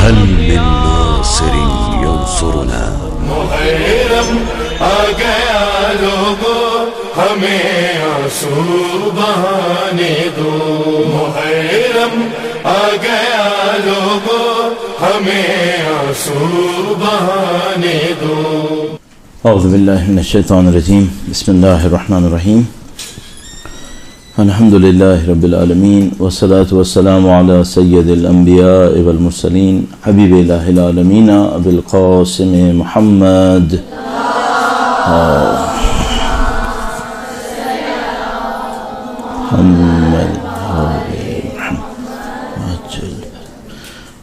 هل من ناصر ينصرنا؟ محرم آ گیا لوگوں ہمیں آنسو بہانے دو، محرم آ گیا لوگوں ہمیں آنسو بہانے دو۔ اعوذ باللہ من الشیطان الرجیم، بسم اللہ الرحمن الرحیم، الحمد للہ رب العالمین، والصلاة والسلام علی سید الانبیاء والمرسلین، حبیب الہ العالمین ابی القاسم محمد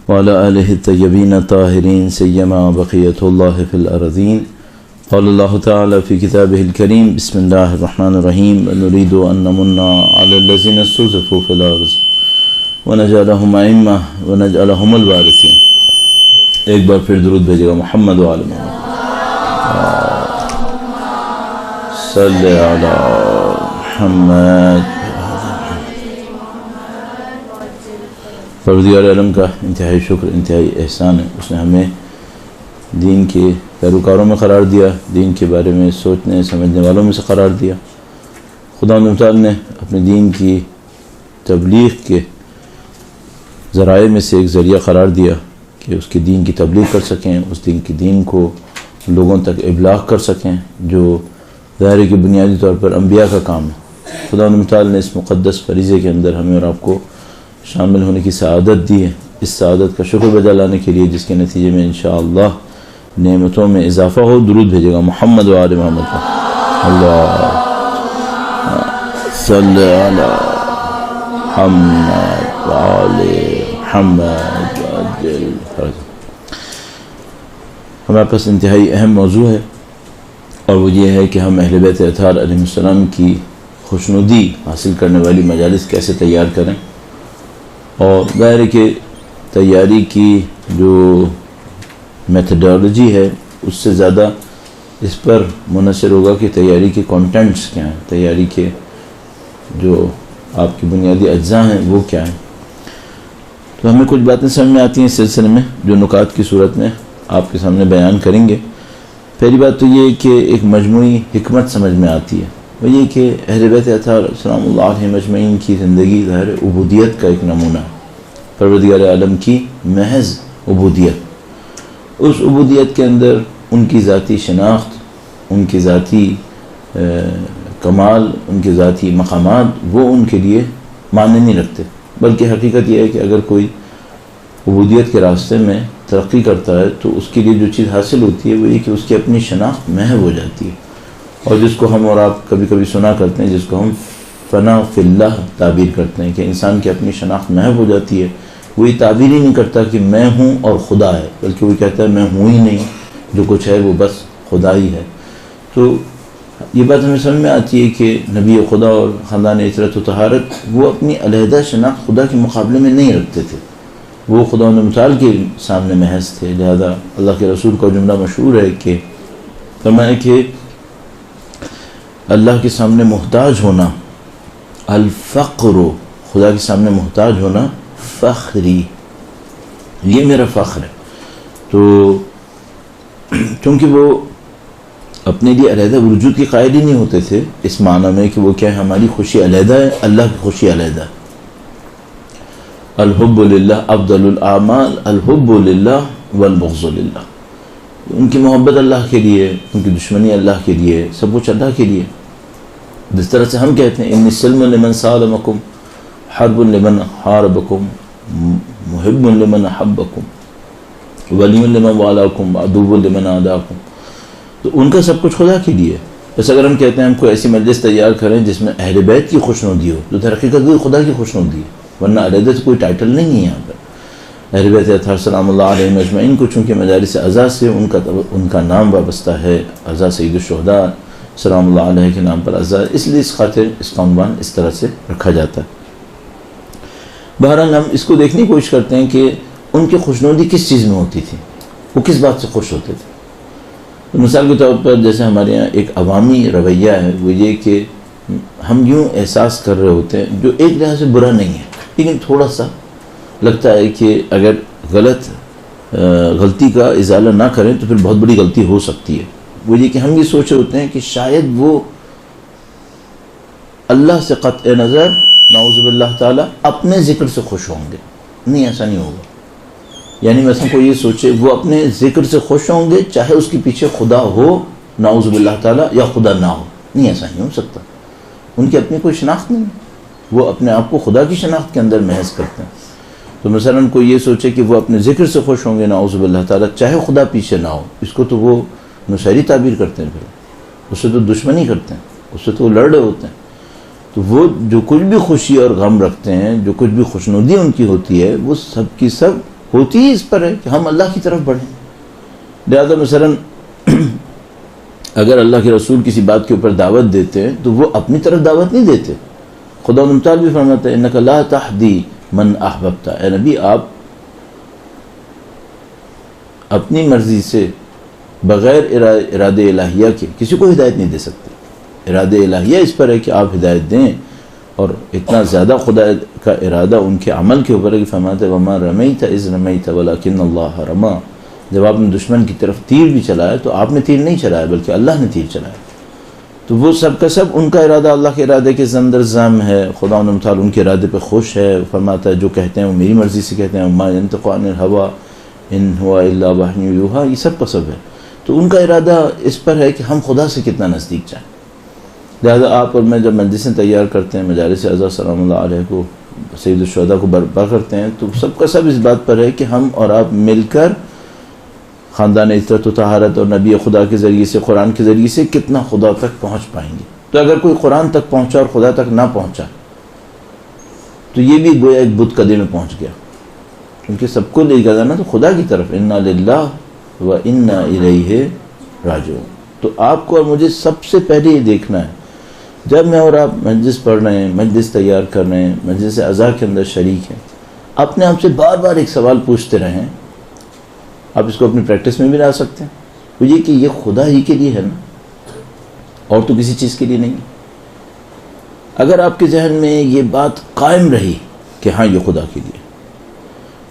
وعلی آلہ الطیبین الطاہرین، سیما بقیۃ اللہ فی الارضین۔ قال اللہ تعالی فی کتابہ الکریم، بسم اللہ الرحمن الرحیم، نرید ان نمن علی الذین استضعفوا فی الارض ونجعلہم ائمہ ونجعلہم الوارثین۔ ایک بار پھر درود بھیجے گا محمد و آل محمد، صلی علی محمد۔ پروردگار عالم کا انتہائی شکر، انتہائی احسان ہے، اس نے ہمیں دین کے پیروکاروں میں قرار دیا، دین کے بارے میں سوچنے سمجھنے والوں میں سے قرار دیا۔ خداوند تعالی نے اپنے دین کی تبلیغ کے ذرائع میں سے ایک ذریعہ قرار دیا کہ اس کے دین کی تبلیغ کر سکیں، اس دین کی دین کو لوگوں تک ابلاغ کر سکیں، جو ظاہر کی بنیادی طور پر انبیاء کا کام ہے۔ خداوند تعالی نے اس مقدس فریضے کے اندر ہمیں اور آپ کو شامل ہونے کی سعادت دی ہے، اس سعادت کا شکر بجا لانے کے لیے، جس کے نتیجے میں انشاءاللہ نعمتوں میں اضافہ ہو۔ درود بھیجے گا محمد و آل محمد کا، اللہ صلی علی محمد و آل محمد وعجل فرجہ۔ ہمارے پاس انتہائی اہم موضوع ہے، اور وہ یہ ہے کہ ہم اہل بیت اطہار علیہ السلام کی خوشنودی حاصل کرنے والی مجالس کیسے تیار کریں، اور ظاہر ہے کہ تیاری کی جو میتھڈالوجی ہے اس سے زیادہ اس پر منحصر ہوگا کہ تیاری کے کانٹینٹس کیا ہیں، تیاری کے جو آپ کی بنیادی اجزاء ہیں وہ کیا ہیں۔ تو ہمیں کچھ باتیں سمجھ میں آتی ہیں اس سلسلے میں، جو نکات کی صورت میں آپ کے سامنے بیان کریں گے۔ پہلی بات تو یہ کہ ایک مجموعی حکمت سمجھ میں آتی ہے، وہ یہ کہ اہل بیت اطہار سلام اللہ علیہ مجمعین کی زندگی ظاہر عبودیت کا ایک نمونہ ہے، پروردگار عالم کی محض عبودیت۔ اس عبودیت کے اندر ان کی ذاتی شناخت، ان کی ذاتی کمال، ان کے ذاتی مقامات وہ ان کے لیے معنی نہیں رکھتے، بلکہ حقیقت یہ ہے کہ اگر کوئی عبودیت کے راستے میں ترقی کرتا ہے تو اس کے لیے جو چیز حاصل ہوتی ہے وہ یہ کہ اس کی اپنی شناخت محو ہو جاتی ہے، اور جس کو ہم اور آپ کبھی کبھی سنا کرتے ہیں، جس کو ہم فنا فی اللہ تعبیر کرتے ہیں کہ انسان کی اپنی شناخت محو ہو جاتی ہے۔ وہ یہ تعبیر ہی نہیں کرتا کہ میں ہوں اور خدا ہے، بلکہ وہ کہتا ہے میں ہوں ہی نہیں، جو کچھ ہے وہ بس خدا ہی ہے۔ تو یہ بات ہمیں سمجھ میں آتی ہے کہ نبی خدا اور خاندان عطرت و طہارت وہ اپنی علیحدہ شناخت خدا کے مقابلے میں نہیں رکھتے تھے، وہ خدا متعال کے سامنے محض تھے۔ لہذا اللہ کے رسول کا جملہ مشہور ہے کہ فرمایا کہ اللہ کے سامنے محتاج ہونا الفقر، خدا کے سامنے محتاج ہونا فخری، یہ میرا فخر ہے۔ تو چونکہ وہ اپنے لیے علیحدہ وجود کی قائل ہی نہیں ہوتے تھے، اس معنی میں کہ وہ کیا ہے، ہماری خوشی علیحدہ ہے، اللہ کی خوشی علیحدہ ہے۔ الحب للہ افضل الاعمال، الحب للہ والبغض للہ، ان کی محبت اللہ کے لیے، ان کی دشمنی اللہ کے لیے، سب کچھ اللہ کے لیے۔ جس طرح سے ہم کہتے ہیں ان السلم لمن سالمکم حرب لمن حاربکم محب لمن احبکم ولی لمن والاکم عدو لمن عاداکم، تو ان کا سب کچھ خدا کے لیے۔ بس اگر ہم کہتے ہیں ہم کوئی ایسی مجلس تیار کریں جس میں اہل بیت کی خوشنودی ہو، تو در حقیقت وہ خدا کی خوشنودی ہے، ورنہ علیحدہ سے کوئی ٹائٹل نہیں ہے یہاں پر۔ اہل بیت اطہار سلام اللہ علیہ مجمعین کو چونکہ مجالس اعزاء سے ان کا نام وابستہ ہے، اعزاء سید الشہداء سلام اللہ علیہ کے نام پر اعزاء، اس لیے اس خاطر اس کا عنوان اس طرح سے رکھا جاتا ہے۔ بہرحال ہم اس کو دیکھنے کی کوشش کرتے ہیں کہ ان کی خوشنودی کس چیز میں ہوتی تھی، وہ کس بات سے خوش ہوتے تھے۔ مثال کے طور پر جیسے ہمارے یہاں ایک عوامی رویہ ہے، وہ یہ کہ ہم یوں احساس کر رہے ہوتے ہیں جو ایک لحاظ سے برا نہیں ہے، لیکن تھوڑا سا لگتا ہے کہ اگر غلط غلطی کا ازالہ نہ کریں تو پھر بہت بڑی غلطی ہو سکتی ہے. وہ یہ کہ ہم یہ سوچ رہے ہوتے ہیں کہ شاید وہ اللہ سے قطع نظر نعوذ باللہ تعالیٰ اپنے ذکر سے خوش ہوں گے. نہیں، ایسا نہیں ہوگا. یعنی مثلا کوئی یہ سوچے وہ اپنے ذکر سے خوش ہوں گے چاہے اس کے پیچھے خدا ہو نعوذ باللہ تعالیٰ یا خدا نہ ہو. نہیں، ایسا نہیں ہو سکتا. ان کی اپنی کوئی شناخت نہیں ہے، وہ اپنے آپ کو خدا کی شناخت کے اندر محض کرتے ہیں. تو مثلا کوئی یہ سوچے کہ وہ اپنے ذکر سے خوش ہوں گے نعوذ باللہ تعالیٰ چاہے خدا پیچھے نہ ہو، اس کو تو وہ نصیری تعبیر کرتے ہیں. پھر اس سے تو دشمنی کرتے ہیں، اس سے تو وہ لڑ رہے ہوتے ہیں. تو وہ جو کچھ بھی خوشی اور غم رکھتے ہیں، جو کچھ بھی خوشنودی ان کی ہوتی ہے، وہ سب کی سب ہوتی ہی اس پر ہے کہ ہم اللہ کی طرف بڑھیں. لہٰذا مثلا اگر اللہ کے رسول کسی بات کے اوپر دعوت دیتے ہیں تو وہ اپنی طرف دعوت نہیں دیتے. خدا متعال بھی فرماتا ہے انک لا تہدی من احببت. اے نبی، آپ اپنی مرضی سے بغیر ارادے الہیہ کے کسی کو ہدایت نہیں دے سکتے. ارادہ الہیہ اس پر ہے کہ آپ ہدایت دیں، اور اتنا زیادہ خدا کا ارادہ ان کے عمل کے اوپر ہے کہ فرماتے وما رمیت اذ رمیت ولکن اللہ رما. جب آپ نے دشمن کی طرف تیر بھی چلایا تو آپ نے تیر نہیں چلایا بلکہ اللہ نے تیر چلایا. تو وہ سب کا سب ان کا ارادہ اللہ کے ارادے کے اندر ضم ہے. خدا تعالیٰ ان کے ارادے پہ خوش ہے. فرماتا ہے جو کہتے ہیں وہ میری مرضی سے کہتے ہیں، ما ینطق عن الہوی ان هو الا وحی یوحی. یہ سب کا سب ہے. تو ان کا ارادہ اس پر ہے کہ ہم خدا سے کتنا نزدیک جائیں. لہذا آپ اور میں جب مجلسیں تیار کرتے ہیں، مجالس اعزاء سلام اللہ علیہ کو، سید الشہداء کو برپا کرتے ہیں، تو سب کا سب اس بات پر ہے کہ ہم اور آپ مل کر خاندان عطرت و طہارت اور نبی خدا کے ذریعے سے، قرآن کے ذریعے سے کتنا خدا تک پہنچ پائیں گے. تو اگر کوئی قرآن تک پہنچا اور خدا تک نہ پہنچا تو یہ بھی گویا ایک بت قدے میں پہنچ گیا، کیونکہ سب کو لے جانا نا تو خدا کی طرف، انا للہ و انا الیہ راجعون. تو آپ کو اور مجھے سب سے پہلے یہ دیکھنا ہے، جب میں اور آپ مجلس پڑھ رہے ہیں، مجلس تیار کر رہے ہیں، مجلس اعزاء کے اندر شریک ہیں، اپنے آپ سے بار بار ایک سوال پوچھتے رہیں. آپ اس کو اپنی پریکٹس میں بھی لا سکتے ہیں. وہ یہ کہ یہ خدا ہی کے لیے ہے نا، اور تو کسی چیز کے لیے نہیں. اگر آپ کے ذہن میں یہ بات قائم رہی کہ ہاں یہ خدا کے لیے،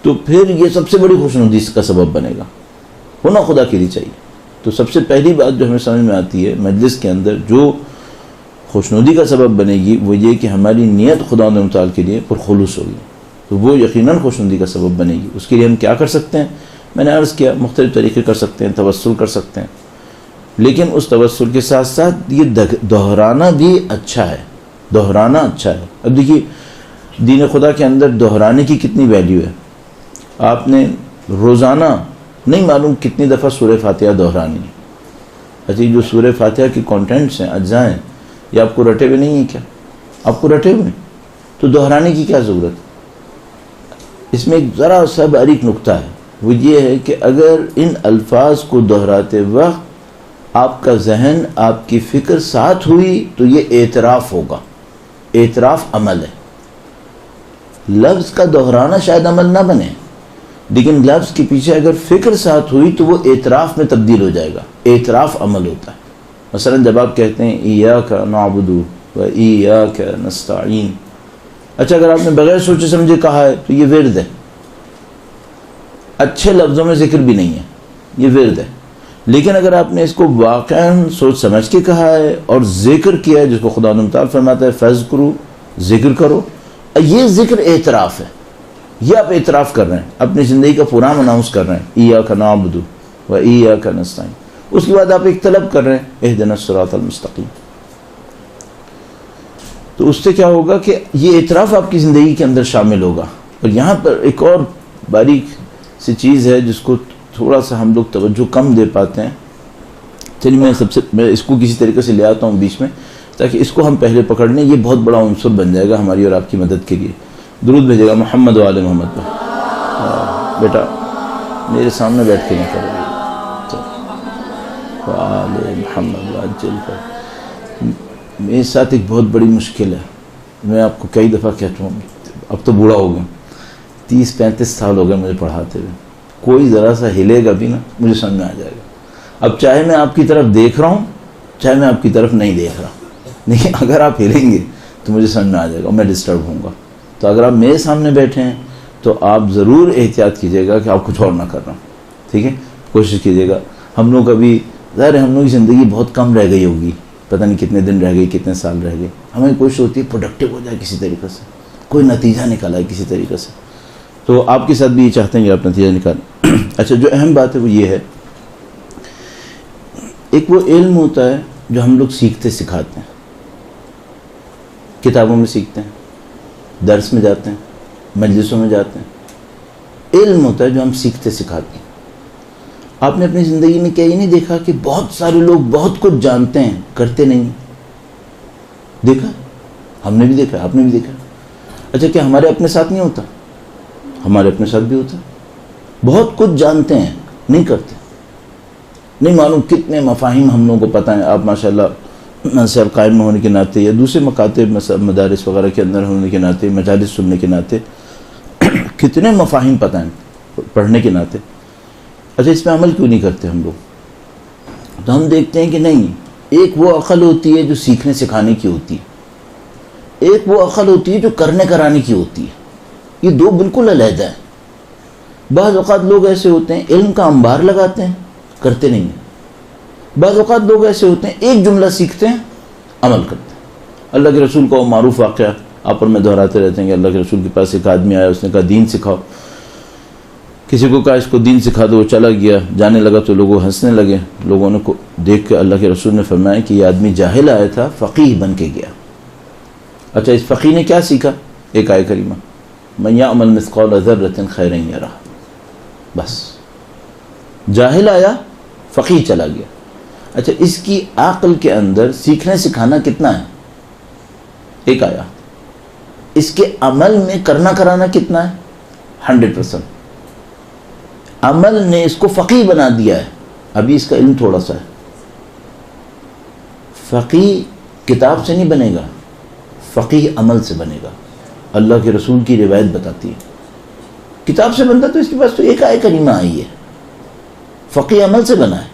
تو پھر یہ سب سے بڑی خوشنودی کا سبب بنے گا. ہونا خدا کے لیے چاہیے. تو سب سے پہلی بات جو ہمیں سمجھ میں آتی ہے مجلس کے اندر جو خوشنودی کا سبب بنے گی وہ یہ کہ ہماری نیت خدا تعالیٰ کے لیے پرخلوص ہوگی، تو وہ یقیناً خوشنودی کا سبب بنے گی. اس کے لیے ہم کیا کر سکتے ہیں؟ میں نے عرض کیا مختلف طریقے کر سکتے ہیں، توسل کر سکتے ہیں، لیکن اس توسل کے ساتھ ساتھ یہ دہرانا بھی اچھا ہے. دہرانا اچھا ہے. اب دیکھیے دین خدا کے اندر دہرانے کی کتنی ویلیو ہے. آپ نے روزانہ نہیں معلوم کتنی دفعہ سورہ فاتحہ دہرانی ہے. اچھا جو سورہ فاتحہ کے کانٹینٹس ہیں، اجزاء ہیں، یہ آپ کو رٹے ہوئے نہیں ہیں کیا؟ آپ کو رٹے ہوئے ہیں تو دہرانے کی کیا ضرورت؟ اس میں ایک ذرا سا باریک نکتہ ہے، وہ یہ ہے کہ اگر ان الفاظ کو دہراتے وقت آپ کا ذہن، آپ کی فکر ساتھ ہوئی تو یہ اعتراف ہوگا. اعتراف عمل ہے. لفظ کا دہرانا شاید عمل نہ بنے، لیکن لفظ کے پیچھے اگر فکر ساتھ ہوئی تو وہ اعتراف میں تبدیل ہو جائے گا. اعتراف عمل ہوتا ہے. مثلا جب آپ کہتے ہیں ایاک نعبد و ایاک نستعین، اچھا اگر آپ نے بغیر سوچے سمجھے کہا ہے تو یہ ورد ہے. اچھے لفظوں میں ذکر بھی نہیں ہے، یہ ورد ہے. لیکن اگر آپ نے اس کو واقعاً سوچ سمجھ کے کہا ہے اور ذکر کیا ہے، جس کو خدا تعالیٰ فرماتا ہے فذکروا، ذکر کرو، یہ ذکر اعتراف ہے. یہ آپ اعتراف کر رہے ہیں، اپنی زندگی کا پورا اناؤنس کر رہے ہیں ایاک نعبد و ایاک نستعین. اس کے بعد آپ ایک طلب کر رہے ہیں اہدنا الصراط المستقیم. تو اس سے کیا ہوگا کہ یہ اعتراف آپ کی زندگی کے اندر شامل ہوگا. اور یہاں پر ایک اور باریک سی چیز ہے جس کو تھوڑا سا ہم لوگ توجہ کم دے پاتے ہیں. چلیے میں اس کو کسی طریقے سے لے آتا ہوں بیچ میں تاکہ اس کو ہم پہلے پکڑ لیں. یہ بہت بڑا عنصر بن جائے گا ہماری اور آپ کی مدد کے لیے. درود بھیجے گا محمد و آل محمد پر. بیٹا میرے سامنے بیٹھ کے نہیں کرو، آل محمد وعجل پر. میرے ساتھ ایک بہت بڑی مشکل ہے. میں آپ کو کئی دفعہ کہتا ہوں، اب تو بوڑھا ہو گیا، 30-35 سال ہو گئے مجھے پڑھاتے ہوئے. کوئی ذرا سا ہلے گا بھی نا مجھے سمجھ میں آ جائے گا. اب چاہے میں آپ کی طرف دیکھ رہا ہوں چاہے میں آپ کی طرف نہیں دیکھ رہا، لیکن اگر آپ ہلیں گے تو مجھے سمجھ میں آ جائے گا اور میں ڈسٹرب ہوں گا. تو اگر آپ میرے سامنے بیٹھے ہیں تو آپ ضرور احتیاط کیجیے گا کہ آپ کچھ اور نہ کر رہا ہوں. ٹھیک ہے، کوشش کیجیے گا. ہم لوگ ابھی ظاہر ہے ہم لوگ کی زندگی بہت کم رہ گئی ہوگی، پتہ نہیں کتنے دن رہ گئی، کتنے سال رہ گئے. ہمیں کوشش ہوتی ہے پروڈکٹیو ہو جائے کسی طریقے سے، کوئی نتیجہ نکالا ہے کسی طریقے سے. تو آپ کے ساتھ بھی یہ چاہتے ہیں کہ آپ نتیجہ نکالیں. اچھا، جو اہم بات ہے وہ یہ ہے، ایک وہ علم ہوتا ہے جو ہم لوگ سیکھتے سکھاتے ہیں، کتابوں میں سیکھتے ہیں، درس میں جاتے ہیں، مجلسوں میں جاتے ہیں. علم ہوتا ہے جو ہم سیکھتے سکھاتے ہیں. آپ نے اپنی زندگی میں کیا یہ نہیں دیکھا کہ بہت سارے لوگ بہت کچھ جانتے ہیں، کرتے نہیں؟ دیکھا، ہم نے بھی دیکھا، آپ نے بھی دیکھا. اچھا، کیا ہمارے اپنے ساتھ نہیں ہوتا؟ ہمارے اپنے ساتھ بھی ہوتا. بہت کچھ جانتے ہیں، نہیں کرتے. نہیں معلوم کتنے مفاہیم ہم لوگوں کو پتہ ہیں. آپ ماشاءاللہ منصب قائم ہونے کے ناطے یا دوسرے مکاتب مدارس وغیرہ کے اندر ہونے کے ناطے، مجالس سننے کے ناطے کتنے مفاہیم پتہ ہیں پڑھنے کے ناطے. اچھا، اس پہ عمل کیوں نہیں کرتے ہم لوگ؟ تو ہم دیکھتے ہیں کہ نہیں، ایک وہ عقل ہوتی ہے جو سیکھنے سکھانے کی ہوتی ہے، ایک وہ عقل ہوتی ہے جو کرنے کرانے کی ہوتی ہے. یہ دو بالکل علیحدہ ہیں. بعض اوقات لوگ ایسے ہوتے ہیں علم کا انبار لگاتے ہیں، کرتے نہیں ہیں. بعض اوقات لوگ ایسے ہوتے ہیں ایک جملہ سیکھتے ہیں، عمل کرتے ہیں. اللہ کے رسول کا وہ معروف واقعہ آپ اور میں دہراتے رہتے ہیں کہ اللہ کے رسول کے پاس ایک آدمی آیا، اس نے کہا دین سکھاؤ. کسی کو کہا اس کو دین سکھا دو، وہ چلا گیا. جانے لگا تو لوگوں ہنسنے لگے. لوگوں نے دیکھ کے اللہ کے رسول نے فرمایا کہ یہ آدمی جاہل آیا تھا، فقیہ بن کے گیا. اچھا، اس فقیہ نے کیا سیکھا؟ ایک آیت کریمہ، من یعمل مثقال ذرۃ خیرا یرہ. بس جاہل آیا، فقیہ چلا گیا. اچھا، اس کی عقل کے اندر سیکھنے سکھانا کتنا ہے؟ ایک آیا. اس کے عمل میں کرنا کرانا کتنا ہے؟ 100%. عمل نے اس کو فقیہ بنا دیا ہے. ابھی اس کا علم تھوڑا سا ہے. فقیہ کتاب سے نہیں بنے گا، فقیہ عمل سے بنے گا. اللہ کے رسول کی روایت بتاتی ہے. کتاب سے بنتا تو اس کے پاس تو ایک آیت کریمہ آئی ہے. فقیہ عمل سے بنا ہے.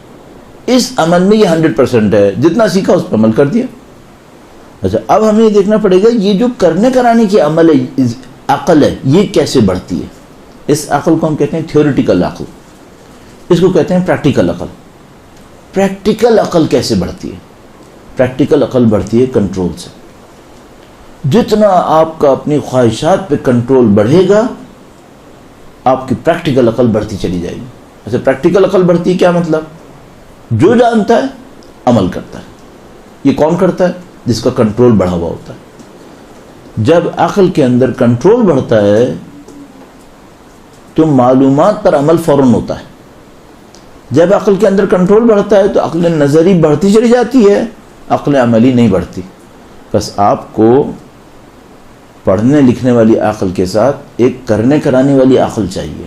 اس عمل میں یہ 100% ہے، جتنا سیکھا اس پر عمل کر دیا. اچھا، اب ہمیں یہ دیکھنا پڑے گا یہ جو کرنے کرانے کی عمل ہے، عقل ہے، یہ کیسے بڑھتی ہے. اس عقل کو ہم کہتے ہیں تھیوریٹیکل عقل، اس کو کہتے ہیں پریکٹیکل عقل. پریکٹیکل عقل کیسے بڑھتی ہے؟ پریکٹیکل عقل بڑھتی ہے کنٹرول سے. جتنا آپ کا اپنی خواہشات پہ کنٹرول بڑھے گا، آپ کی پریکٹیکل عقل بڑھتی چلی جائے گی. اچھا، پریکٹیکل عقل بڑھتی ہے کیا مطلب؟ جو جانتا ہے عمل کرتا ہے. یہ کون کرتا ہے؟ جس کا کنٹرول بڑھا ہوا ہوتا ہے. جب عقل کے اندر کنٹرول بڑھتا ہے تو معلومات پر عمل فوراً ہوتا ہے. جب عقل کے اندر کنٹرول بڑھتا ہے تو عقل نظری بڑھتی چلی جاتی ہے، عقل عملی نہیں بڑھتی. بس آپ کو پڑھنے لکھنے والی عقل کے ساتھ ایک کرنے کرانے والی عقل چاہیے.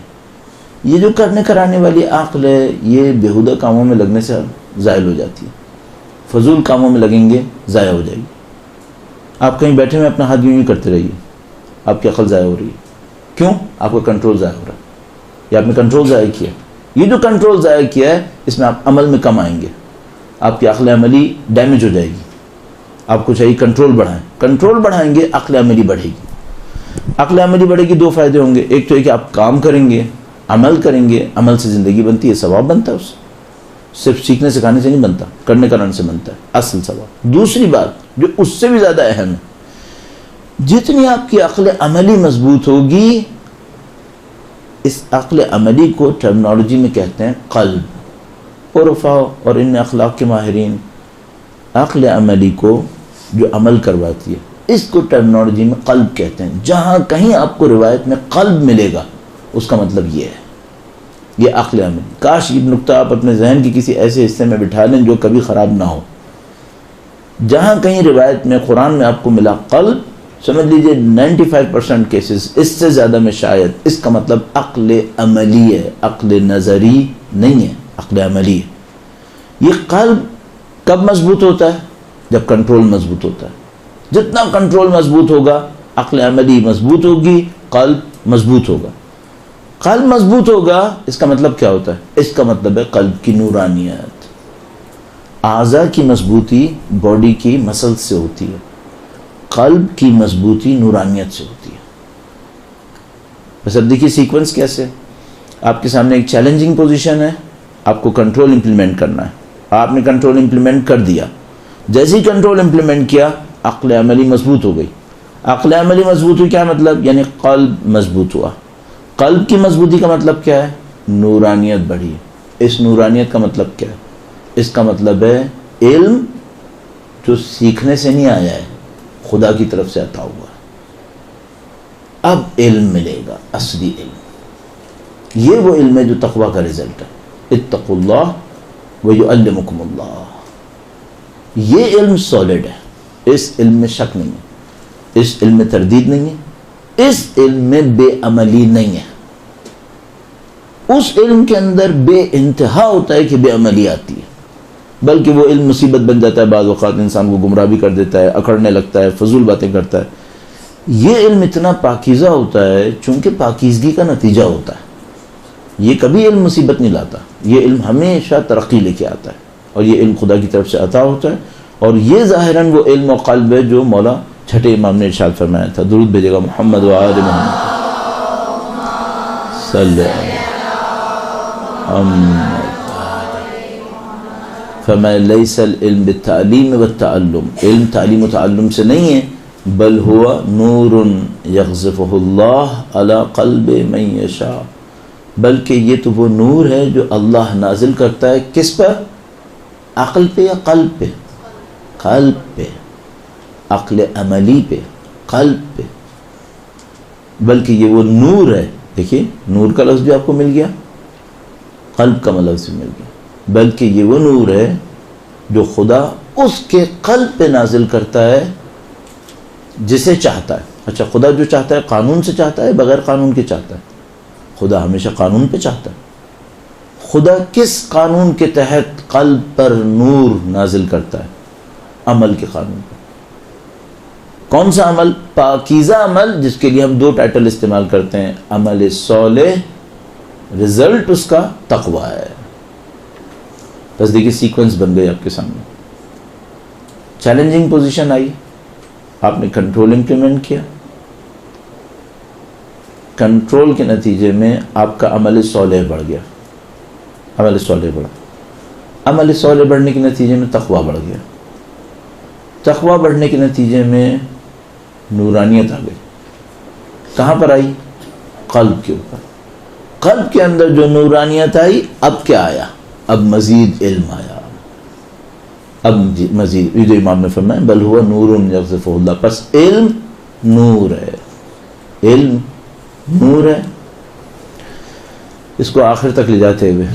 یہ جو کرنے کرانے والی عقل ہے یہ بیہودہ کاموں میں لگنے سے زائل ہو جاتی ہے. فضول کاموں میں لگیں گے ضائع ہو جائے گی. آپ کہیں بیٹھے میں اپنا ہاتھ یوں ہی کرتے رہیے، آپ کی عقل ضائع ہو رہی ہے. کیوں؟ آپ کا کنٹرول ضائع ہو رہا ہے، یا آپ نے کنٹرول ضائع کیا. یہ جو کنٹرول ضائع کیا ہے اس میں آپ عمل میں کم آئیں گے، آپ کی عقل عملی ڈیمیج ہو جائے گی. آپ کو چاہیے کنٹرول بڑھائیں. کنٹرول بڑھائیں گے عقل عملی بڑھے گی. عقل عملی بڑھے گی، دو فائدے ہوں گے. ایک تو ہے کہ آپ کام کریں گے، عمل کریں گے، عمل سے زندگی بنتی ہے، ثواب بنتا ہے. اس صرف سیکھنے سکھانے سے نہیں بنتا، کرنے کرانے سے بنتا ہے اصل ثواب. دوسری بات جو اس سے بھی زیادہ اہم ہے، جتنی آپ کی عقل عملی مضبوط ہوگی، اس عقل عملی کو ٹرمنالوجی میں کہتے ہیں قلب. عرفا اور ان اخلاق کے ماہرین عقل عملی کو جو عمل کرواتی ہے اس کو ٹرمنالوجی میں قلب کہتے ہیں. جہاں کہیں آپ کو روایت میں قلب ملے گا اس کا مطلب یہ ہے، یہ عقل عملی. کاش یہ نقطہ آپ اپنے ذہن کے کسی ایسے حصے میں بٹھا لیں جو کبھی خراب نہ ہو. جہاں کہیں روایت میں قرآن میں آپ کو ملا قلب، سمجھ لیجئے 95% کیسز، اس سے زیادہ میں شاید، اس کا مطلب عقل عملی ہے، عقل نظری نہیں ہے، عقل عملی ہے. یہ قلب کب مضبوط ہوتا ہے؟ جب کنٹرول مضبوط ہوتا ہے. جتنا کنٹرول مضبوط ہوگا عقل عملی مضبوط ہوگی، قلب مضبوط ہوگا. قلب مضبوط ہوگا اس کا مطلب کیا ہوتا ہے؟ اس کا مطلب ہے قلب کی نورانیت. اعضاء کی مضبوطی باڈی کی مسل سے ہوتی ہے، قلب کی مضبوطی نورانیت سے ہوتی ہے. بس اب دیکھیے سیکوینس کیسے. آپ کے سامنے ایک چیلنجنگ پوزیشن ہے، آپ کو کنٹرول امپلیمنٹ کرنا ہے. آپ نے کنٹرول امپلیمنٹ کر دیا. جیسے ہی کنٹرول امپلیمنٹ کیا عقل عملی مضبوط ہو گئی. عقل عملی مضبوط ہوئی کیا مطلب؟ یعنی قلب مضبوط ہوا. قلب کی مضبوطی کا مطلب کیا ہے؟ نورانیت بڑھی. اس نورانیت کا مطلب کیا ہے؟ اس کا مطلب ہے علم جو سیکھنے سے نہیں آیا ہے، خدا کی طرف سے عطا ہوا. اب علم ملے گا، اصلی علم. یہ وہ علم ہے جو تقویٰ کا رزلٹ ہے. اتقوا اللہ ویعلمکم اللہ. یہ علم سالڈ ہے، اس علم میں شک نہیں ہے، اس علم میں تردید نہیں ہے، اس علم میں بے عملی نہیں ہے. اس علم کے اندر بے انتہا ہوتا ہے کہ بے عملی آتی ہے، بلکہ وہ علم مصیبت بن جاتا ہے. بعض اوقات انسان کو گمراہ بھی کر دیتا ہے، اکڑنے لگتا ہے، فضول باتیں کرتا ہے. یہ علم اتنا پاکیزہ ہوتا ہے چونکہ پاکیزگی کا نتیجہ ہوتا ہے. یہ کبھی علم مصیبت نہیں لاتا، یہ علم ہمیشہ ترقی لے کے آتا ہے، اور یہ علم خدا کی طرف سے عطا ہوتا ہے. اور یہ ظاہراً وہ علم و قلب ہے جو مولا چھٹے امام نے ارشاد فرمایا تھا. درود بھیجے گا محمد و آل محمد صلی فرمایا لیس العلم بالتعلیم والتعلم. علم تعلیم و تعلم سے نہیں ہے، بل ہوا نور یغزفہ اللہ علی قلب من یشاء. بلکہ یہ تو وہ نور ہے جو اللہ نازل کرتا ہے کس پر؟ عقل پہ یا قلب پہ؟ قلب پہ. عقل عملی پہ، قلب پہ. بلکہ یہ وہ نور ہے. دیکھیے نور کا لفظ بھی آپ کو مل گیا، قلب کا لفظ بھی مل گیا. بلکہ یہ وہ نور ہے جو خدا اس کے قلب پہ نازل کرتا ہے جسے چاہتا ہے. اچھا، خدا جو چاہتا ہے قانون سے چاہتا ہے بغیر قانون کے چاہتا ہے؟ خدا ہمیشہ قانون پہ چاہتا ہے. خدا کس قانون کے تحت قلب پر نور نازل کرتا ہے؟ عمل کے قانون پر. کون سا عمل؟ پاکیزہ عمل، جس کے لیے ہم دو ٹائٹل استعمال کرتے ہیں. عمل صالح، رزلٹ اس کا تقویٰ ہے. بس دیکھیے سیکوینس بن گئی آپ کے سامنے. چیلنجنگ پوزیشن آئی، آپ نے کنٹرول امپلیمنٹ کیا. کنٹرول کے نتیجے میں آپ کا عمل صالح بڑھ گیا. عمل صالح بڑھا. عمل صالح بڑھنے کے نتیجے میں تقویٰ بڑھ گیا. تقویٰ بڑھنے کے نتیجے میں نورانیت آ گئی. کہاں پر آئی؟ قلب کے اوپر. قلب کے اندر جو نورانیت آئی، اب کیا آیا؟ اب مزید علم آیا. اب مزید جو امام نے فرمایا بل ہوا نور یغزفہ اللہ. پس علم نور ہے. علم نور ہے. اس کو آخر تک لے جاتے ہوئے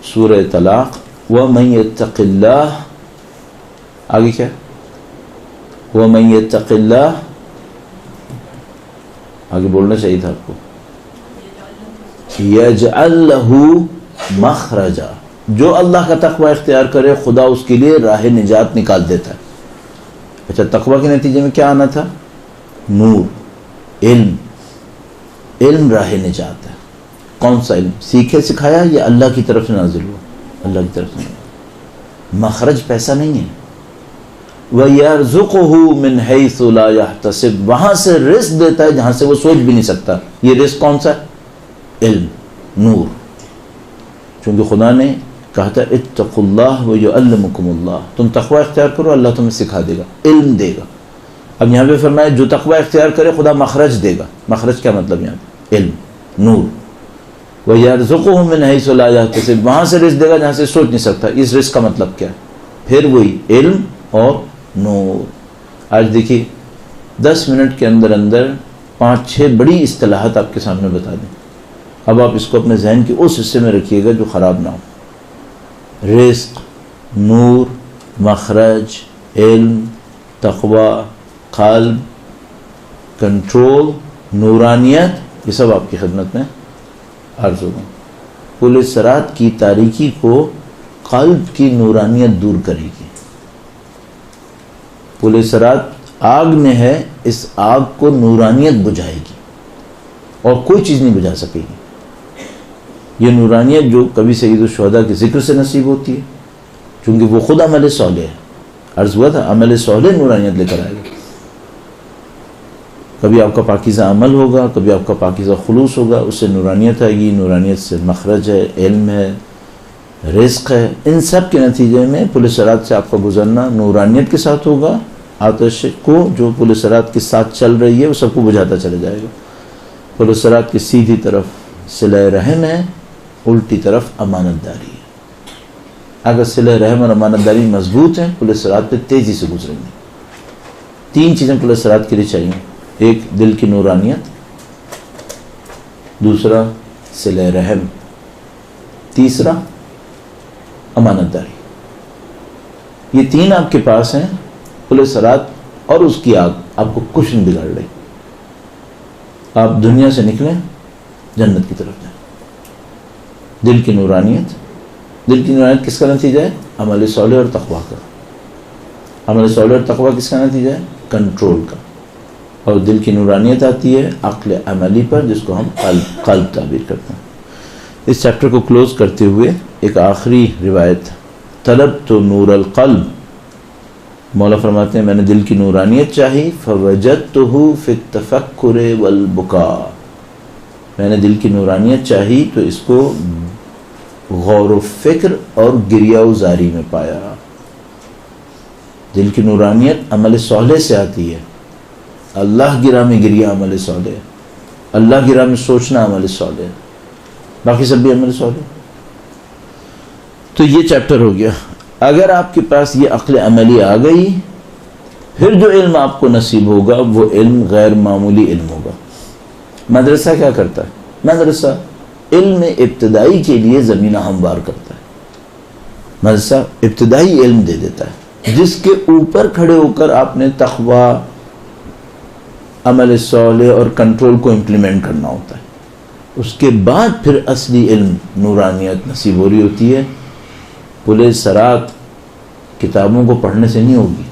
سورہ طلاق وَمَن يَتَّقِ اللَّهَ، آگے کیا؟ وَمَن يَتَّقِ اللَّهَ، آگے بولنا چاہیے تھا آپ کو. يَجْعَلْ لَهُ مَخْرَجًا. جو اللہ کا تقوی اختیار کرے خدا اس کے لیے راہ نجات نکال دیتا ہے. اچھا، تقوی کے نتیجے میں کیا آنا تھا؟ نور، علم. علم راہ نجات ہے. کون سا علم؟ سیکھے سکھایا یا اللہ کی طرف سے نازل ہوا؟ اللہ کی طرف سے نازل. مخرج پیسہ نہیں ہے. وَيَرْزُقُهُ مِنْ حَيْثُ لَا يَحْتَسِبُ. وہاں سے رزق دیتا ہے جہاں سے وہ سوچ بھی نہیں سکتا. یہ رزق کون سا ہے؟ علم، نور. چونکہ خدا نے کہا تھا اتقوا اللہ ویعلمکم اللہ. تم تقوی اختیار کرو، اللہ تمہیں سکھا دے گا، علم دے گا. اب یہاں پہ فرمایا جو تقوی اختیار کرے خدا مخرج دے گا. مخرج کیا مطلب؟ یہاں پہ علم، نور. وَيَرْزُقُهُ مِنْ حَيْثُ لَا يَحْتَسِبُ. وہاں سے رزق دے گا جہاں سے سوچ نہیں سکتا. اس رزق کا مطلب کیا ہے؟ پھر وہی علم اور نور. آج دیکھیے 10 منٹ کے اندر اندر 5-6 بڑی اصطلاحات آپ کے سامنے بتا دیں. اب آپ اس کو اپنے ذہن کے اس حصے میں رکھیے گا جو خراب نہ ہو. رزق، نور، مخرج، علم، تقوی، قلب، کنٹرول، نورانیت، یہ سب آپ کی خدمت میں عرض ہوگا. پل صراط کی تاریکی کو قلب کی نورانیت دور کرے گی. پل صراط آگ میں ہے، اس آگ کو نورانیت بجھائے گی اور کوئی چیز نہیں بجھا سکے گی. یہ نورانیت جو کبھی سید الشہداء کے ذکر سے نصیب ہوتی ہے، چونکہ وہ خود عمل صالح ہے. عرض ہوا تھا عمل صالح نورانیت لے کر آئے گا. کبھی آپ کا پاکیزہ عمل ہوگا، کبھی آپ کا پاکیزہ خلوص ہوگا، اس سے نورانیت آئے گی، نورانیت سے مخرج ہے، علم ہے، رزق ہے، ان سب کے نتیجے میں پل صراط سے آپ کا گزرنا نورانیت کے ساتھ ہوگا، آتش کو جو پل صراط کے ساتھ چل رہی ہے وہ سب کو بجھاتا چلا جائے گا۔ پل صراط کی سیدھی طرف صلہ رحم ہے، الٹی طرف امانت داری ہے۔ اگر صلہ رحم اور امانت داری مضبوط ہیں پل صراط پہ تیزی سے گزریں گے۔ 3 چیزیں پل صراط کے لیے چاہیے، ایک دل کی نورانیت، دوسرا صلہ رحم، تیسرا امانت داری۔ یہ 3 آپ کے پاس ہیں، پل صراط اور اس کی آگ آپ کو کچھ نہیں بگاڑ رہی۔ آپ دنیا سے نکلیں، جنت کی طرف جائیں۔ دل کی نورانیت، دل کی نورانیت کس کا نتیجہ ہے؟ عمل صالح اور تقویٰ کا۔ عمل صالح اور تقویٰ کس کا نتیجہ ہے؟ کنٹرول کا۔ اور دل کی نورانیت آتی ہے عقل عملی پر، جس کو ہم قلب تعبیر کرتے ہیں۔ اس چیپٹر کو کلوز کرتے ہوئے ایک آخری روایت، طلبت نور القلب، مولا فرماتے ہیں میں نے دل کی نورانیت چاہی، فوجدتہ فی التفکر والبکاء، میں نے دل کی نورانیت چاہی تو اس کو غور و فکر اور گریہ و زاری میں پایا۔ دل کی نورانیت عمل صالح سے آتی ہے، اللہ گرہ میں گریہ عمل صالح، اللہ گرہ میں سوچنا عمل صالح، باقی سب بھی عمل صالح۔ تو یہ چیپٹر ہو گیا۔ اگر آپ کے پاس یہ عقل عملی آ گئی، پھر جو علم آپ کو نصیب ہوگا وہ علم غیر معمولی علم ہوگا۔ مدرسہ کیا کرتا ہے؟ مدرسہ علم ابتدائی کے لیے زمینہ ہموار کرتا ہے۔ مدرسہ ابتدائی علم دے دیتا ہے، جس کے اوپر کھڑے ہو کر آپ نے تقوی، عمل صالح اور کنٹرول کو امپلیمنٹ کرنا ہوتا ہے۔ اس کے بعد پھر اصلی علم نورانیت نصیب ہو رہی ہوتی ہے۔ پل صراط کتابوں کو پڑھنے سے نہیں ہوگی،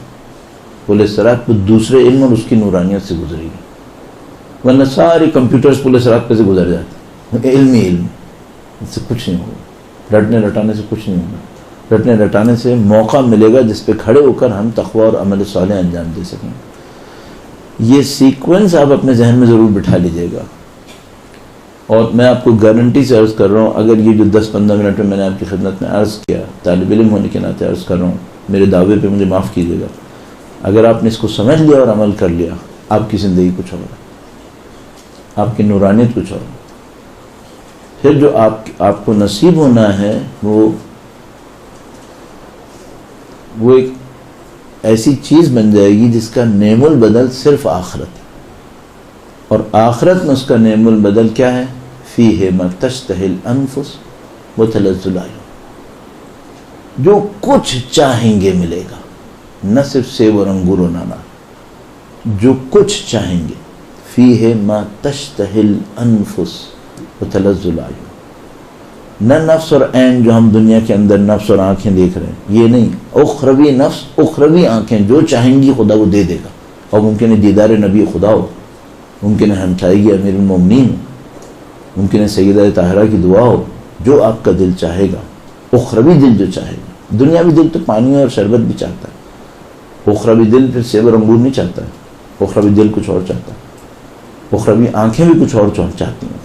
پل صراط پہ دوسرے علم اور اس کی نورانیت سے گزرے گی، ورنہ سارے کمپیوٹرز پل صراط پہ سے گزر جاتے ہیں۔ علم ہی علم، اس سے کچھ نہیں ہوگا، رٹنے رٹانے سے کچھ نہیں ہوگا۔ رٹنے رٹانے سے موقع ملے گا جس پہ کھڑے ہو کر ہم تقوی اور عمل صالح انجام دے سکیں۔ یہ سیکوینس آپ اپنے ذہن میں ضرور بٹھا لیجئے گا، اور میں آپ کو گارنٹی سے عرض کر رہا ہوں، اگر یہ جو 10-15 منٹ میں نے آپ کی خدمت میں عرض کیا، طالب علم ہونے کے ناطے عرض کر رہا ہوں، میرے دعوے پہ مجھے معاف کیجیے گا، اگر آپ نے اس کو سمجھ لیا اور عمل کر لیا، آپ کی زندگی کچھ اور ہے، آپ کی نورانیت کچھ اور ہے۔ پھر جو آپ کو نصیب ہونا ہے وہ ایک ایسی چیز بن جائے گی جس کا نعم البدل صرف آخرت ہے، اور آخرت میں اس کا نعم البدل کیا ہے؟ فیہ ما تشتہی الانفس وتلذ الاعین، جو کچھ چاہیں گے ملے گا، نہ صرف سیب اور انگور و نانا، جو کچھ چاہیں گے۔ فیہ ما تشتہی الانفس وتلذ الاعین، نہ نفس اور عین جو ہم دنیا کے اندر نفس اور آنکھیں دیکھ رہے ہیں، یہ نہیں، اخروی نفس، اخروی آنکھیں جو چاہیں گی خدا وہ دے دے گا، اور ممکن ہے دیدار نبی خدا ہو، ممکن ہے ہمسائیگی امیر المومنین ہو، ممکن ہے سیدہ طاہرہ کی دعا ہو، جو آپ کا دل چاہے گا، اخروی دل جو چاہے گا۔ دنیاوی دل تو پانی اور شربت بھی چاہتا ہے، اخروی دل پھر سیب اور انگور نہیں چاہتا ہے، اخروی دل کچھ اور چاہتا ہے، اخروی آنکھیں بھی کچھ اور چاہتی ہیں،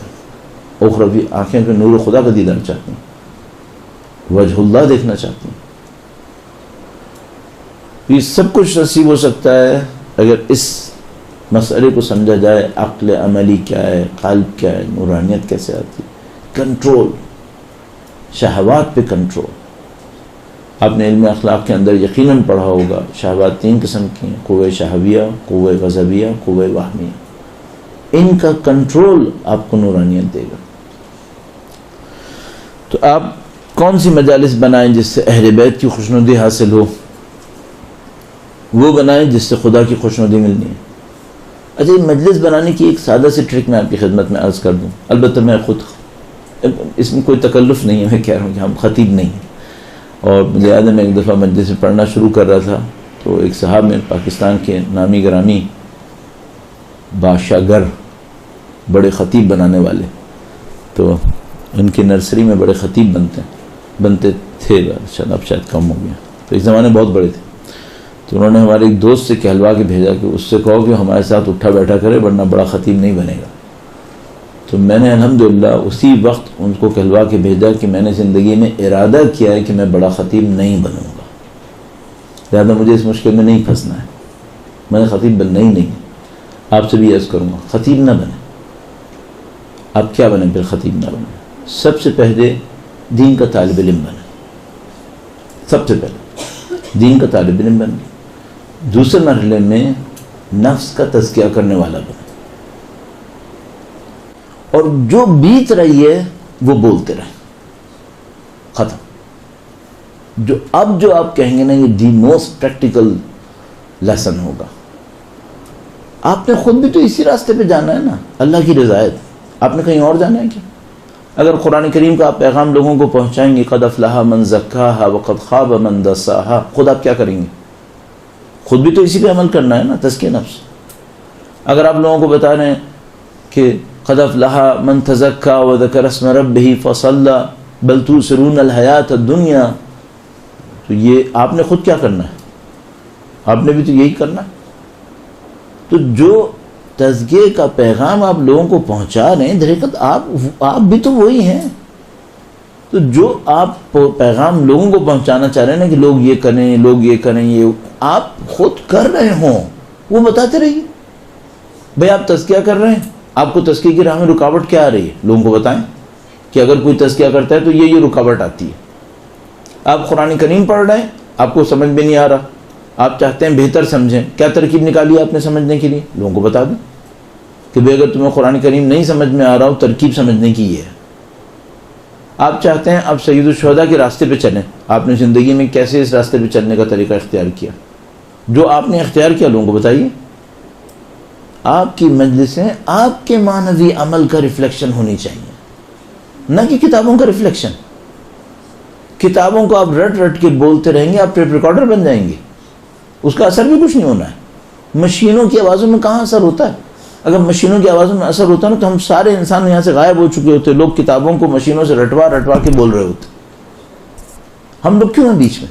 اخروی آنکھیں پہ نور خدا کا دیدار چاہتی ہیں، وجہ اللہ دیکھنا چاہتی ہیں۔ یہ سب کچھ نصیب ہو سکتا ہے اگر اس مسئلے کو سمجھا جائے، عقل عملی کیا ہے، قلب کیا ہے، نورانیت کیسے آتی ہے، کنٹرول، شہوات پہ کنٹرول۔ آپ نے علم اخلاق کے اندر یقیناً پڑھا ہوگا، شہوات 3 قسم کی ہیں، قوہ شہویہ، قوہ غضبیہ، قوہ وہمیہ۔ ان کا کنٹرول آپ کو نورانیت دے گا۔ تو آپ کون سی مجالس بنائیں جس سے اہل بیت کی خوشنودی حاصل ہو؟ وہ بنائیں جس سے خدا کی خوشنودی ملنی ہے۔ اچھا، یہ مجلس بنانے کی ایک سادہ سی ٹرک میں آپ کی خدمت میں عرض کر دوں، البتہ میں خود اس میں کوئی تکلف نہیں ہے، میں کہہ رہا ہوں کہ ہم خطیب نہیں ہیں، اور مجھے یاد ہے میں ایک دفعہ مجلس میں پڑھنا شروع کر رہا تھا تو ایک صاحب میں پاکستان کے نامی گرامی بادشاہ گر، بڑے خطیب بنانے والے، تو ان کی نرسری میں بڑے خطیب بنتے تھے، اب شاید کم ہو گیا، تو ایک زمانے بہت بڑے تھے۔ تو انہوں نے ہمارے ایک دوست سے کہلوا کے بھیجا کہ اس سے کہو کہ ہمارے ساتھ اٹھا بیٹھا کرے ورنہ بڑا خطیب نہیں بنے گا. تو میں نے الحمدللہ اسی وقت ان کو کہلوا کے بھیجا کہ میں نے زندگی میں ارادہ کیا ہے کہ میں بڑا خطیب نہیں بنوں گا، لہٰذا مجھے اس مشکل میں نہیں پھنسنا ہے، میں نے خطیب بننا ہی نہیں. آپ سے بھی عرض کروں گا خطیب نہ بنے. آپ کیا بنیں پھر خطیب نہ بنے؟ سب سے پہلے دین کا طالب علم بنے، سب سے پہلے دین کا طالب علم بنے. دوسرے مرحلے میں نفس کا تزکیہ کرنے والا بنے، اور جو بیت رہی ہے وہ بولتے رہیں. ختم. جو آپ کہیں گے نا یہ دی موسٹ پریکٹیکل لیسن ہوگا. آپ نے خود بھی تو اسی راستے پہ جانا ہے نا، اللہ کی رضایت. آپ نے کہیں اور جانا ہے کیا؟ اگر قرآن کریم کا آپ پیغام لوگوں کو پہنچائیں گے قد افلح من زکاہا وقد خاب من دساہا، خود آپ کیا کریں گے؟ خود بھی تو اسی پہ عمل کرنا ہے نا، تزکیہ نفس. اگر آپ لوگوں کو بتا رہے ہیں کہ قد افلح من تزکا وذکر اسم ربہ فصلی بل تؤثرون الحیات الدنیا، تو یہ آپ نے خود کیا کرنا ہے؟ آپ نے بھی تو یہی کرنا ہے. تو جو تزکیے کا پیغام آپ لوگوں کو پہنچا رہے ہیں، در حقیقت آپ بھی تو وہی ہیں. تو جو آپ پیغام لوگوں کو پہنچانا چاہ رہے ہیں نا کہ لوگ یہ کریں، لوگ یہ کریں، یہ آپ خود کر رہے ہوں وہ بتاتے رہیے. بھئی آپ تزکیہ کر رہے ہیں، آپ کو تزکیے کی راہ میں رکاوٹ کیا آ رہی ہے لوگوں کو بتائیں کہ اگر کوئی تزکیہ کرتا ہے تو یہ رکاوٹ آتی ہے. آپ قرآن کریم پڑھ رہے ہیں، آپ کو سمجھ میں نہیں آ رہا، آپ چاہتے ہیں بہتر سمجھیں، کیا ترکیب نکالی ہے آپ نے سمجھنے کے لیے؟ لوگوں کو بتا دیں کہ بھئی اگر تمہیں قرآن کریم نہیں سمجھ میں آ رہا ہو، ترکیب سمجھنے کی یہ ہے. آپ چاہتے ہیں اب سید الشہداء کے راستے پہ چلیں، آپ نے زندگی میں کیسے اس راستے پہ چلنے کا طریقہ اختیار کیا؟ جو آپ نے اختیار کیا لوگوں کو بتائیے. آپ کی مجلسیں آپ کے معنوی عمل کا ریفلیکشن ہونی چاہیے، نہ کہ کتابوں کا ریفلیکشن. کتابوں کو آپ رٹ کے بولتے رہیں گے، آپ ٹیپ ریکارڈر بن جائیں گے، اس کا اثر بھی کچھ نہیں ہونا ہے. مشینوں کی آوازوں میں کہاں اثر ہوتا ہے؟ اگر مشینوں کی آوازوں میں اثر ہوتا ہے نا تو ہم سارے انسان یہاں سے غائب ہو چکے ہوتے. لوگ کتابوں کو مشینوں سے رٹوا کے بول رہے ہوتے. ہم لوگ کیوں ہیں بیچ میں؟